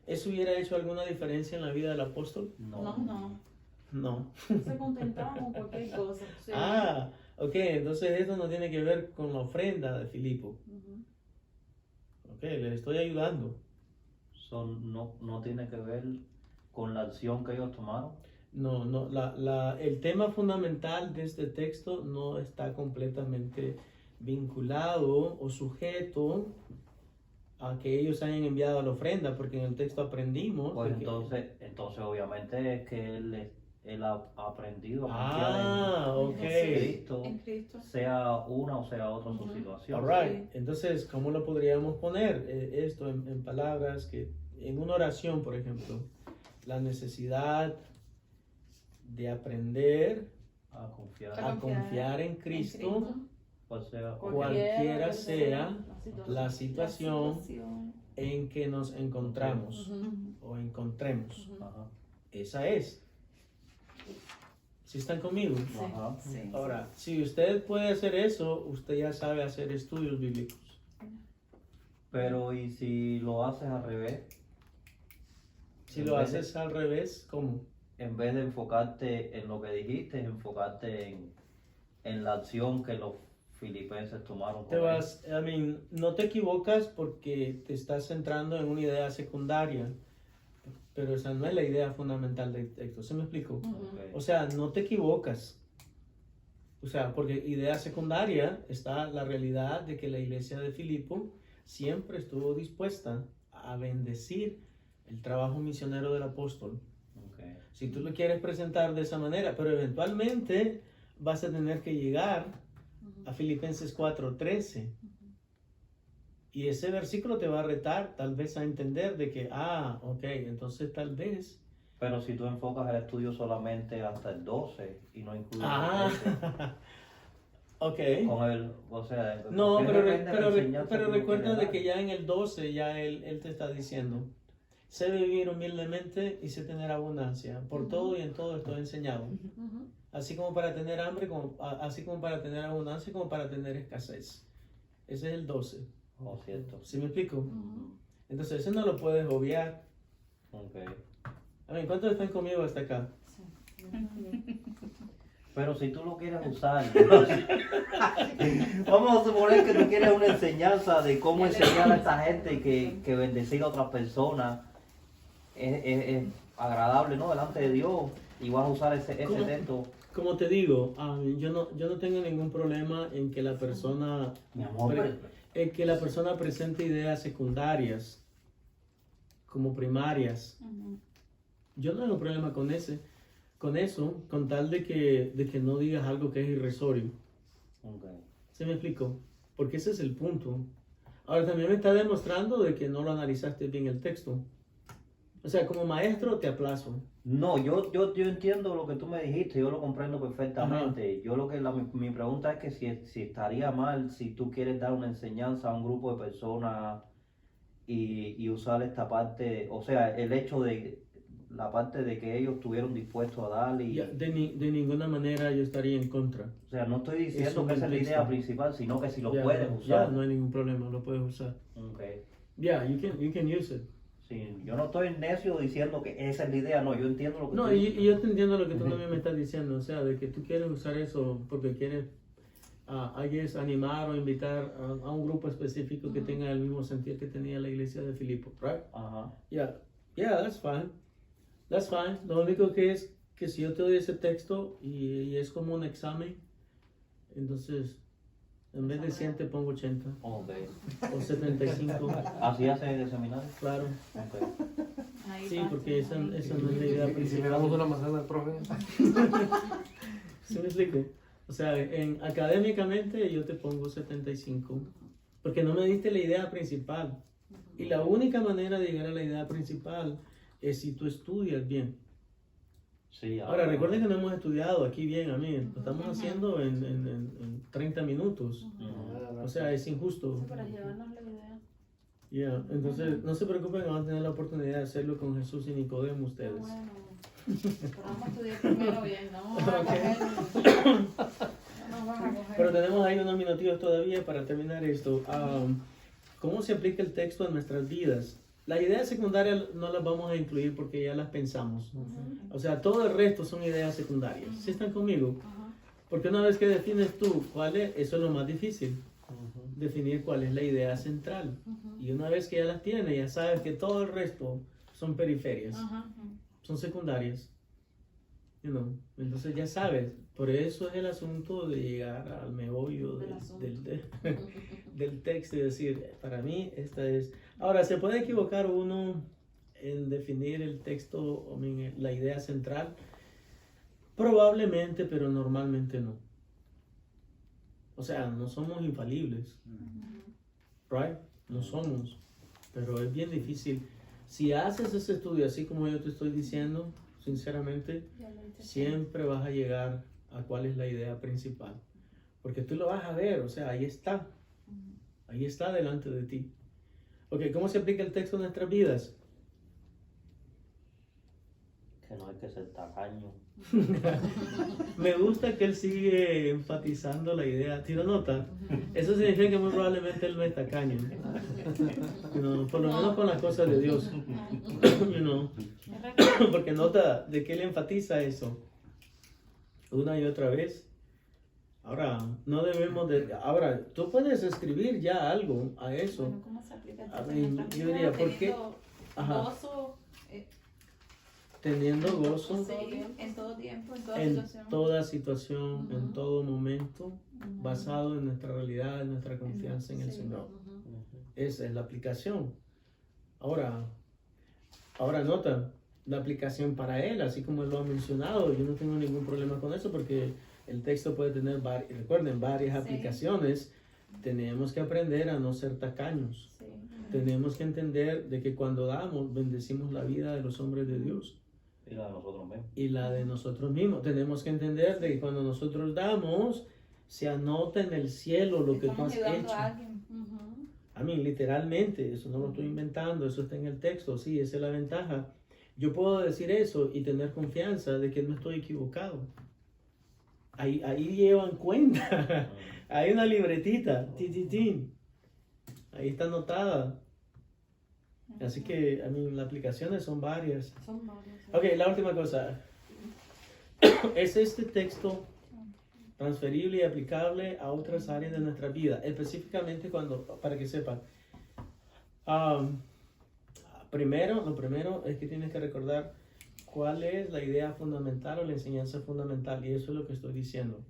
Speaker 1: ¿eso hubiera hecho alguna diferencia en la vida del apóstol?
Speaker 2: No,
Speaker 5: No.
Speaker 2: no.
Speaker 1: No.
Speaker 2: Se contentaban con cualquier cosa.
Speaker 6: sí.
Speaker 1: Ah, ok, entonces esto no tiene que ver con la ofrenda de Filipo.
Speaker 2: Ujú.
Speaker 1: Ok, les estoy ayudando.
Speaker 5: No tiene que ver con la acción que ellos tomaron.
Speaker 1: No, el tema fundamental de este texto no está completamente vinculado o sujeto a que ellos hayan enviado la ofrenda, porque en el texto aprendimos.
Speaker 5: Pues
Speaker 1: de que-
Speaker 5: entonces obviamente es que él ha aprendido a
Speaker 1: Ah, ok.
Speaker 5: confiar en Cristo,
Speaker 6: En Cristo.
Speaker 5: sea una o sea otra su
Speaker 2: Ujú.
Speaker 5: situación.
Speaker 1: Alright, entonces, ¿cómo lo podríamos poner esto en palabras que, en una oración, por ejemplo, la necesidad de aprender
Speaker 5: A confiar,
Speaker 1: a confiar en Cristo,
Speaker 5: o sea,
Speaker 1: cualquiera
Speaker 2: que
Speaker 1: sea la
Speaker 6: La
Speaker 1: situación
Speaker 6: situación.
Speaker 1: en que nos encontramos
Speaker 2: Ujú.
Speaker 1: o encontremos.
Speaker 2: Ujú.
Speaker 5: ajá,
Speaker 1: Esa es. ¿Sí están conmigo?
Speaker 2: Sí.
Speaker 5: ajá.
Speaker 6: Sí.
Speaker 1: Ahora, si usted puede hacer eso, usted ya sabe hacer estudios bíblicos.
Speaker 5: Pero ¿y si lo haces al revés?
Speaker 1: Si
Speaker 5: En
Speaker 1: lo
Speaker 5: vez de-
Speaker 1: haces al revés, ¿cómo?
Speaker 5: En vez de enfocarte en lo que dijiste, enfocarte en la acción que los filipenses tomaron.
Speaker 1: Te
Speaker 5: con él.
Speaker 1: vas, no te equivocas porque te estás centrando en una idea secundaria, pero esa no es la idea fundamental del texto. ¿Se me explico?
Speaker 2: Ujú.
Speaker 5: Ok.
Speaker 1: O sea, no te equivocas. O sea, porque idea secundaria está la realidad de que la iglesia de Filipo siempre estuvo dispuesta a bendecir el trabajo misionero del apóstol.
Speaker 5: Ok.
Speaker 1: Si tú lo quieres presentar de esa manera, pero eventualmente vas a tener que llegar a Filipenses 4:13. Y ese versículo te va a retar tal vez a entender de que, ok, entonces tal vez...
Speaker 5: Pero si tú enfocas el estudio solamente hasta el 12 y no incluyes
Speaker 1: Ah,
Speaker 5: el 13,
Speaker 1: Ok.
Speaker 5: Con el, o sea,
Speaker 1: No,
Speaker 5: ¿qué
Speaker 1: pero,
Speaker 5: depende de la enseñanza
Speaker 1: pero
Speaker 5: que uno
Speaker 1: recuerda
Speaker 5: quiere
Speaker 1: de
Speaker 5: dar?
Speaker 1: que ya en el 12 ya él te está diciendo, sé vivir humildemente y sé tener abundancia. Por todo y en todo estoy enseñado.
Speaker 2: Ujú.
Speaker 1: Así como para tener hambre, así como para tener abundancia, como para tener escasez. Ese es el 12.
Speaker 5: Oh, cierto.
Speaker 1: ¿Sí me explico?
Speaker 2: Ujú.
Speaker 1: Entonces eso no lo puedes obviar.
Speaker 5: Ok.
Speaker 1: A ver, ¿cuántos están conmigo hasta acá?
Speaker 2: Sí.
Speaker 5: Pero si tú lo quieres usar, vamos a suponer que tú quieres una enseñanza de cómo enseñar a esta gente y que bendecir a otras personas es agradable, ¿no? Delante de Dios, y vas a usar ese
Speaker 1: ¿Cómo?
Speaker 5: texto.
Speaker 1: Como te digo, yo no tengo ningún problema en que la persona,
Speaker 5: Mi amor,
Speaker 1: en que la persona presente ideas secundarias como primarias.
Speaker 6: Ujú.
Speaker 1: Yo no tengo problema con eso, con tal de que no digas algo que es irrisorio.
Speaker 5: ok.
Speaker 1: ¿Se me explico? Porque ese es el punto. Ahora también me está demostrando de que no lo analizaste bien el texto. O sea, como maestro te aplazo.
Speaker 5: No, yo entiendo lo que tú me dijiste, yo lo comprendo perfectamente. Yo mi pregunta es que si estaría mal, si tú quieres dar una enseñanza a un grupo de personas y usar esta parte, o sea, el hecho de la parte de que ellos estuvieron dispuestos a dar y,
Speaker 1: De ninguna manera yo estaría en contra.
Speaker 5: o sea, no estoy
Speaker 1: Es
Speaker 5: diciendo
Speaker 1: un
Speaker 5: que esa es la
Speaker 1: contexto.
Speaker 5: idea principal, sino que si lo
Speaker 1: Ya,
Speaker 5: puedes
Speaker 1: ya,
Speaker 5: usar.
Speaker 1: no hay ningún problema, lo puedes usar.
Speaker 5: Okay.
Speaker 1: Yeah, you can use it.
Speaker 5: Sí, yo no estoy necio diciendo que esa es la idea, no, yo entiendo lo que
Speaker 1: No,
Speaker 5: tú dices.
Speaker 1: y yo te entiendo lo que tú también me estás diciendo, o sea, de que tú quieres usar eso porque quieres animar o invitar a un grupo específico que tenga el mismo sentir que tenía la iglesia de Filipo, right?
Speaker 5: Ajá.
Speaker 1: Yeah, that's fine. That's fine. Lo único que es que si yo te doy ese texto y es como un examen, entonces en vez de 100 te pongo 80
Speaker 5: Ok.
Speaker 1: o 75,
Speaker 5: ¿Así hace el seminario?
Speaker 1: claro.
Speaker 5: Ok.
Speaker 6: Ahí
Speaker 1: Sí,
Speaker 6: va,
Speaker 1: porque esa no es la idea
Speaker 3: Y si le
Speaker 1: principal.
Speaker 3: damos una manzana al profe.
Speaker 1: ¿Sí me explico? O sea, académicamente yo te pongo 75, porque no me diste la idea principal. Y la única manera de llegar a la idea principal es si tú estudias bien.
Speaker 5: Sí,
Speaker 1: Ahora, recuerden que no hemos estudiado aquí bien, a mí. Lo estamos haciendo en 30 minutos.
Speaker 5: Ujú.
Speaker 1: O sea, es injusto.
Speaker 2: Sí, para llevarnos la idea.
Speaker 1: Yeah. Entonces, no se preocupen, van a tener la oportunidad de hacerlo con Jesús y Nicodemo
Speaker 2: Qué
Speaker 1: ustedes.
Speaker 2: bueno. Pero vamos a estudiar primero bien, no nos van a
Speaker 1: Ok.
Speaker 2: coger. No nos van a coger.
Speaker 1: Pero tenemos ahí unos minutillos todavía para terminar esto. ¿Cómo se aplica el texto a nuestras vidas? Las ideas secundarias no las vamos a incluir porque ya las pensamos. O sea, todo el resto son ideas secundarias. ¿Sí están conmigo?
Speaker 2: Ajá.
Speaker 1: Porque una vez que defines tú cuál es, eso es lo más difícil. Definir cuál es la idea central.
Speaker 2: Ujú.
Speaker 1: Y una vez que ya las tienes, ya sabes que todo el resto son periferias,
Speaker 2: Ajá.
Speaker 1: son secundarias. You know, entonces ya sabes, por eso es el asunto de llegar al meollo
Speaker 2: Del asunto.
Speaker 1: del texto y decir, para mí esta es... Ahora, ¿se puede equivocar uno en definir el texto, la idea central? Probablemente, pero normalmente no. O sea, no somos infalibles, right? No somos, pero es bien difícil. Si haces ese estudio así como yo te estoy diciendo, sinceramente,
Speaker 6: Ya lo hice.
Speaker 1: siempre vas a llegar a cuál es la idea principal. Porque tú lo vas a ver, o sea, ahí está delante de ti. Ok, ¿cómo se aplica el texto en nuestras vidas?
Speaker 5: Que no hay que ser tacaño.
Speaker 1: Me gusta que él sigue enfatizando la idea. ¿Tiro nota? Eso significa que muy probablemente él no es tacaño. You know, por lo menos con las cosas de Dios. You know. Porque nota de que él enfatiza eso una y otra vez. Ahora, no debemos de... Ahora, tú puedes escribir ya algo a eso.
Speaker 6: Bueno, ¿cómo se aplica el
Speaker 1: A
Speaker 6: texto
Speaker 1: mí,
Speaker 6: en nuestras
Speaker 1: yo
Speaker 6: vidas?
Speaker 1: diría, ¿por qué?
Speaker 6: Teniendo
Speaker 1: Ajá.
Speaker 6: gozo,
Speaker 1: Teniendo gozo
Speaker 6: sí, en todo tiempo, en toda
Speaker 1: en
Speaker 6: situación.
Speaker 1: toda situación, en
Speaker 2: Ujú.
Speaker 1: todo momento,
Speaker 6: Ujú.
Speaker 1: basado en nuestra realidad, en nuestra confianza en el
Speaker 6: Sí.
Speaker 1: Señor.
Speaker 2: Ujú.
Speaker 1: Esa es la aplicación. Ahora nota, la aplicación para él, así como él lo ha mencionado, yo no tengo ningún problema con eso porque el texto puede tener, recuerden, varias
Speaker 6: Sí.
Speaker 1: aplicaciones. Tenemos que aprender a no ser tacaños.
Speaker 6: Sí.
Speaker 1: Tenemos que entender de que cuando damos, bendecimos la vida de los hombres de Dios
Speaker 5: Y la de nosotros mismos.
Speaker 1: y la de nosotros mismos. Tenemos que entender de que cuando nosotros damos, se anota en el cielo lo que tú
Speaker 6: Estamos
Speaker 1: has
Speaker 6: ayudando
Speaker 1: hecho.
Speaker 6: a alguien.
Speaker 2: Ujú.
Speaker 1: A mí, literalmente, eso no lo estoy inventando, eso está en el texto, sí, esa es la ventaja. Yo puedo decir eso y tener confianza de que no estoy equivocado. Ahí llevan cuenta. Hay una libretita, tin. Ahí está anotada. Así que, a mí, las aplicaciones son varias.
Speaker 2: Son varios. Sí.
Speaker 1: Ok, la última cosa. ¿Es este texto transferible y aplicable a otras áreas de nuestra vida? Específicamente para que sepan. Lo primero es que tienes que recordar cuál es la idea fundamental o la enseñanza fundamental. Y eso es lo que estoy diciendo.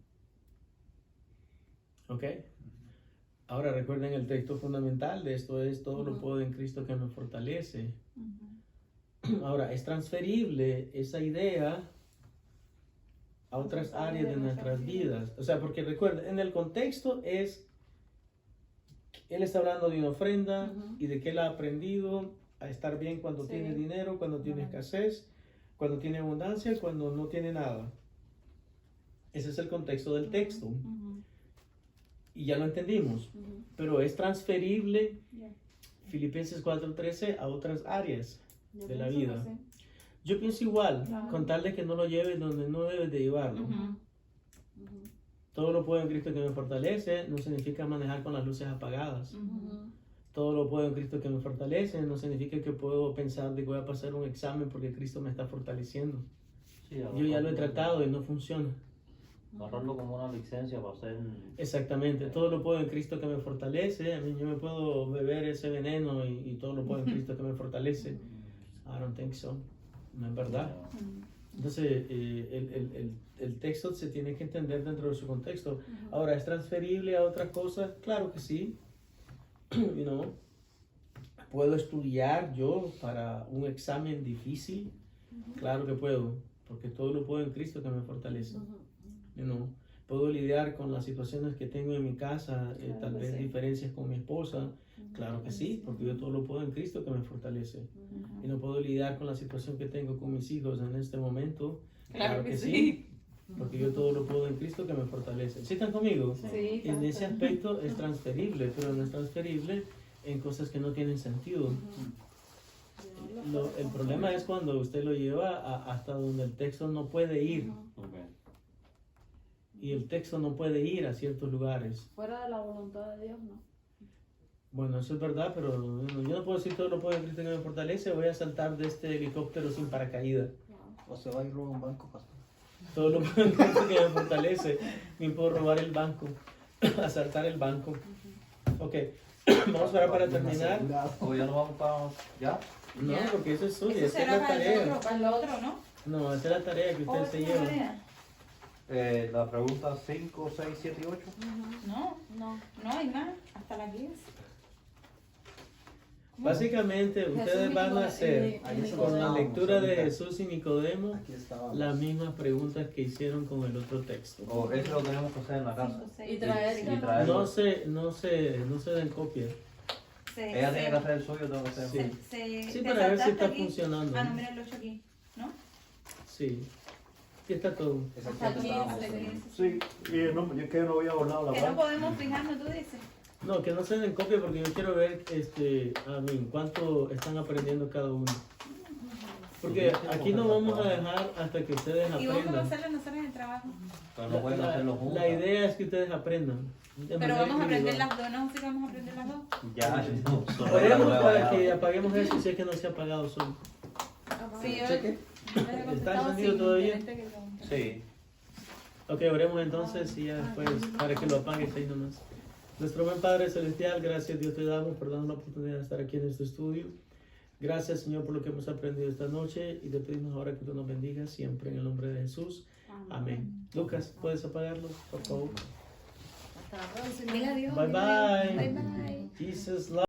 Speaker 1: ¿Ok? Ahora recuerden el texto fundamental de esto es todo lo puedo en Cristo que me fortalece. Ahora, es transferible esa idea a otras áreas de nuestras vidas. O sea, porque recuerden, en el contexto él está hablando de una ofrenda y de que él ha aprendido a estar bien cuando
Speaker 2: Sí.
Speaker 1: tiene dinero, cuando tiene
Speaker 2: Ajá.
Speaker 1: escasez, cuando tiene abundancia y cuando no tiene nada. Ese es el contexto del texto.
Speaker 2: Ujú.
Speaker 1: Y ya lo entendimos.
Speaker 2: Ujú.
Speaker 1: Pero es transferible
Speaker 2: Ya.
Speaker 1: Filipenses 4:13 a otras áreas
Speaker 2: Yo
Speaker 1: de la
Speaker 2: pienso
Speaker 1: vida.
Speaker 2: que sí.
Speaker 1: Yo pienso igual,
Speaker 2: Claro.
Speaker 1: con tal de que no lo lleves donde no debes de llevarlo.
Speaker 2: Ujú. Ujú.
Speaker 1: Todo lo puedo en Cristo que me fortalece no significa manejar con las luces apagadas.
Speaker 2: Ujú.
Speaker 1: Todo lo puedo en Cristo que me fortalece no significa que puedo pensar de que voy a pasar un examen porque Cristo me está fortaleciendo.
Speaker 5: Sí,
Speaker 1: Yo ya lo he tratado y no funciona.
Speaker 5: Agarrarlo como una licencia para hacer.
Speaker 1: Exactamente, todo lo puedo en Cristo que me fortalece. A mí yo me puedo beber ese veneno y todo lo puedo en Cristo que me fortalece. I don't think so. No es verdad. Entonces, el texto se tiene que entender dentro de su contexto. Ahora, ¿es transferible a otras cosas? Claro que sí. You know, ¿puedo estudiar yo para un examen difícil? Claro que puedo, porque todo lo puedo en Cristo que me fortalece. You know, ¿puedo lidiar con las situaciones que tengo en mi casa,
Speaker 2: Claro
Speaker 1: tal
Speaker 2: que
Speaker 1: vez
Speaker 2: sí.
Speaker 1: diferencias con mi esposa? Claro que sí, porque yo todo lo puedo en Cristo que me fortalece. Y no puedo lidiar con la situación que tengo con mis hijos en este momento. Claro que sí, porque yo todo lo puedo en Cristo que me fortalece. ¿Sí están conmigo?
Speaker 6: Sí,
Speaker 1: En ese aspecto es transferible, pero no es transferible en cosas que no tienen sentido. El problema es cuando usted lo lleva hasta donde el texto no puede ir.
Speaker 5: Ok.
Speaker 1: Y el texto no puede ir a ciertos lugares.
Speaker 2: Fuera de la voluntad de Dios, no.
Speaker 1: Bueno, eso es verdad, pero yo no puedo decir todo lo puedo en Cristo que me fortalece. Voy a saltar de este helicóptero sin paracaídas.
Speaker 4: O se va y roba un banco, pastor.
Speaker 1: Todo lo puedo en Cristo que me fortalece. Ni puedo robar el banco, asaltar el banco. Ok, vamos ahora para terminar.
Speaker 5: O ya no vamos para. ¿Ya?
Speaker 1: No,
Speaker 6: Ya.
Speaker 1: porque eso es suyo,
Speaker 6: Eso
Speaker 1: esa es
Speaker 6: será
Speaker 1: la
Speaker 6: para el
Speaker 1: tarea.
Speaker 6: otro, para el otro, ¿no?
Speaker 1: No, esa es la tarea que usted
Speaker 6: ¿O
Speaker 1: se
Speaker 6: es
Speaker 1: lleva.
Speaker 6: una tarea?
Speaker 5: La pregunta 5, 6, 7 y 8.
Speaker 6: No,
Speaker 2: No.
Speaker 6: no hay más, hasta las 10.
Speaker 1: Básicamente, ustedes van a hacer con la lectura de Jesús y Nicodemo
Speaker 4: Aquí estaba.
Speaker 1: las mismas preguntas que hicieron con el otro texto.
Speaker 5: O eso lo tenemos que hacer en la casa.
Speaker 2: Y traer
Speaker 1: No se den copia.
Speaker 5: Ella tiene que hacer el suyo, tengo que hacer el mío.
Speaker 1: Sí, para ver si está funcionando.
Speaker 6: Ah, no, mira el 8 aquí, ¿no?
Speaker 1: Sí. Aquí está todo.
Speaker 4: Esa
Speaker 6: Hasta
Speaker 4: aquí
Speaker 6: aquí,
Speaker 4: estábamos
Speaker 6: hasta
Speaker 4: ahí.
Speaker 6: aquí.
Speaker 7: Sí, y no, yo que no había borrado la
Speaker 6: Que no
Speaker 7: blanca.
Speaker 6: podemos fijarnos, tú dices.
Speaker 1: No, que no se den copia porque yo quiero ver cuánto están aprendiendo cada uno. Porque aquí no vamos a dejar hasta que ustedes
Speaker 6: Y vamos a
Speaker 1: aprendan.
Speaker 6: hacerlo nosotros en el trabajo.
Speaker 5: Pero no pueden hacerlo juntos.
Speaker 1: La idea es que ustedes aprendan. de
Speaker 6: Pero
Speaker 1: manera
Speaker 6: vamos a aprender
Speaker 1: individual.
Speaker 6: las dos, ¿no? Sí que vamos a aprender las dos.
Speaker 5: Ya, no, solo la
Speaker 1: Oremos
Speaker 5: nueva,
Speaker 1: para
Speaker 5: ya.
Speaker 1: que apaguemos eso y sé que no se ha apagado solo.
Speaker 6: Sí, yo
Speaker 4: Cheque.
Speaker 6: yo le he contestado
Speaker 1: ¿Está encendido
Speaker 6: sin
Speaker 1: todavía?
Speaker 6: tener que preguntar.
Speaker 5: Sí.
Speaker 1: Ok, oremos entonces y ya después para que lo apagues ahí nomás. Nuestro buen Padre Celestial, gracias Dios te damos por darnos la oportunidad de estar aquí en este estudio. Gracias Señor por lo que hemos aprendido esta noche y te pedimos ahora que tú nos bendigas siempre en el nombre de Jesús. Amén. Lucas, ¿puedes apagarlo, por favor?
Speaker 2: Hasta la próxima.
Speaker 6: Diga adiós.
Speaker 1: Bye
Speaker 6: diga adiós.
Speaker 1: bye.
Speaker 6: Bye bye.
Speaker 1: Jesus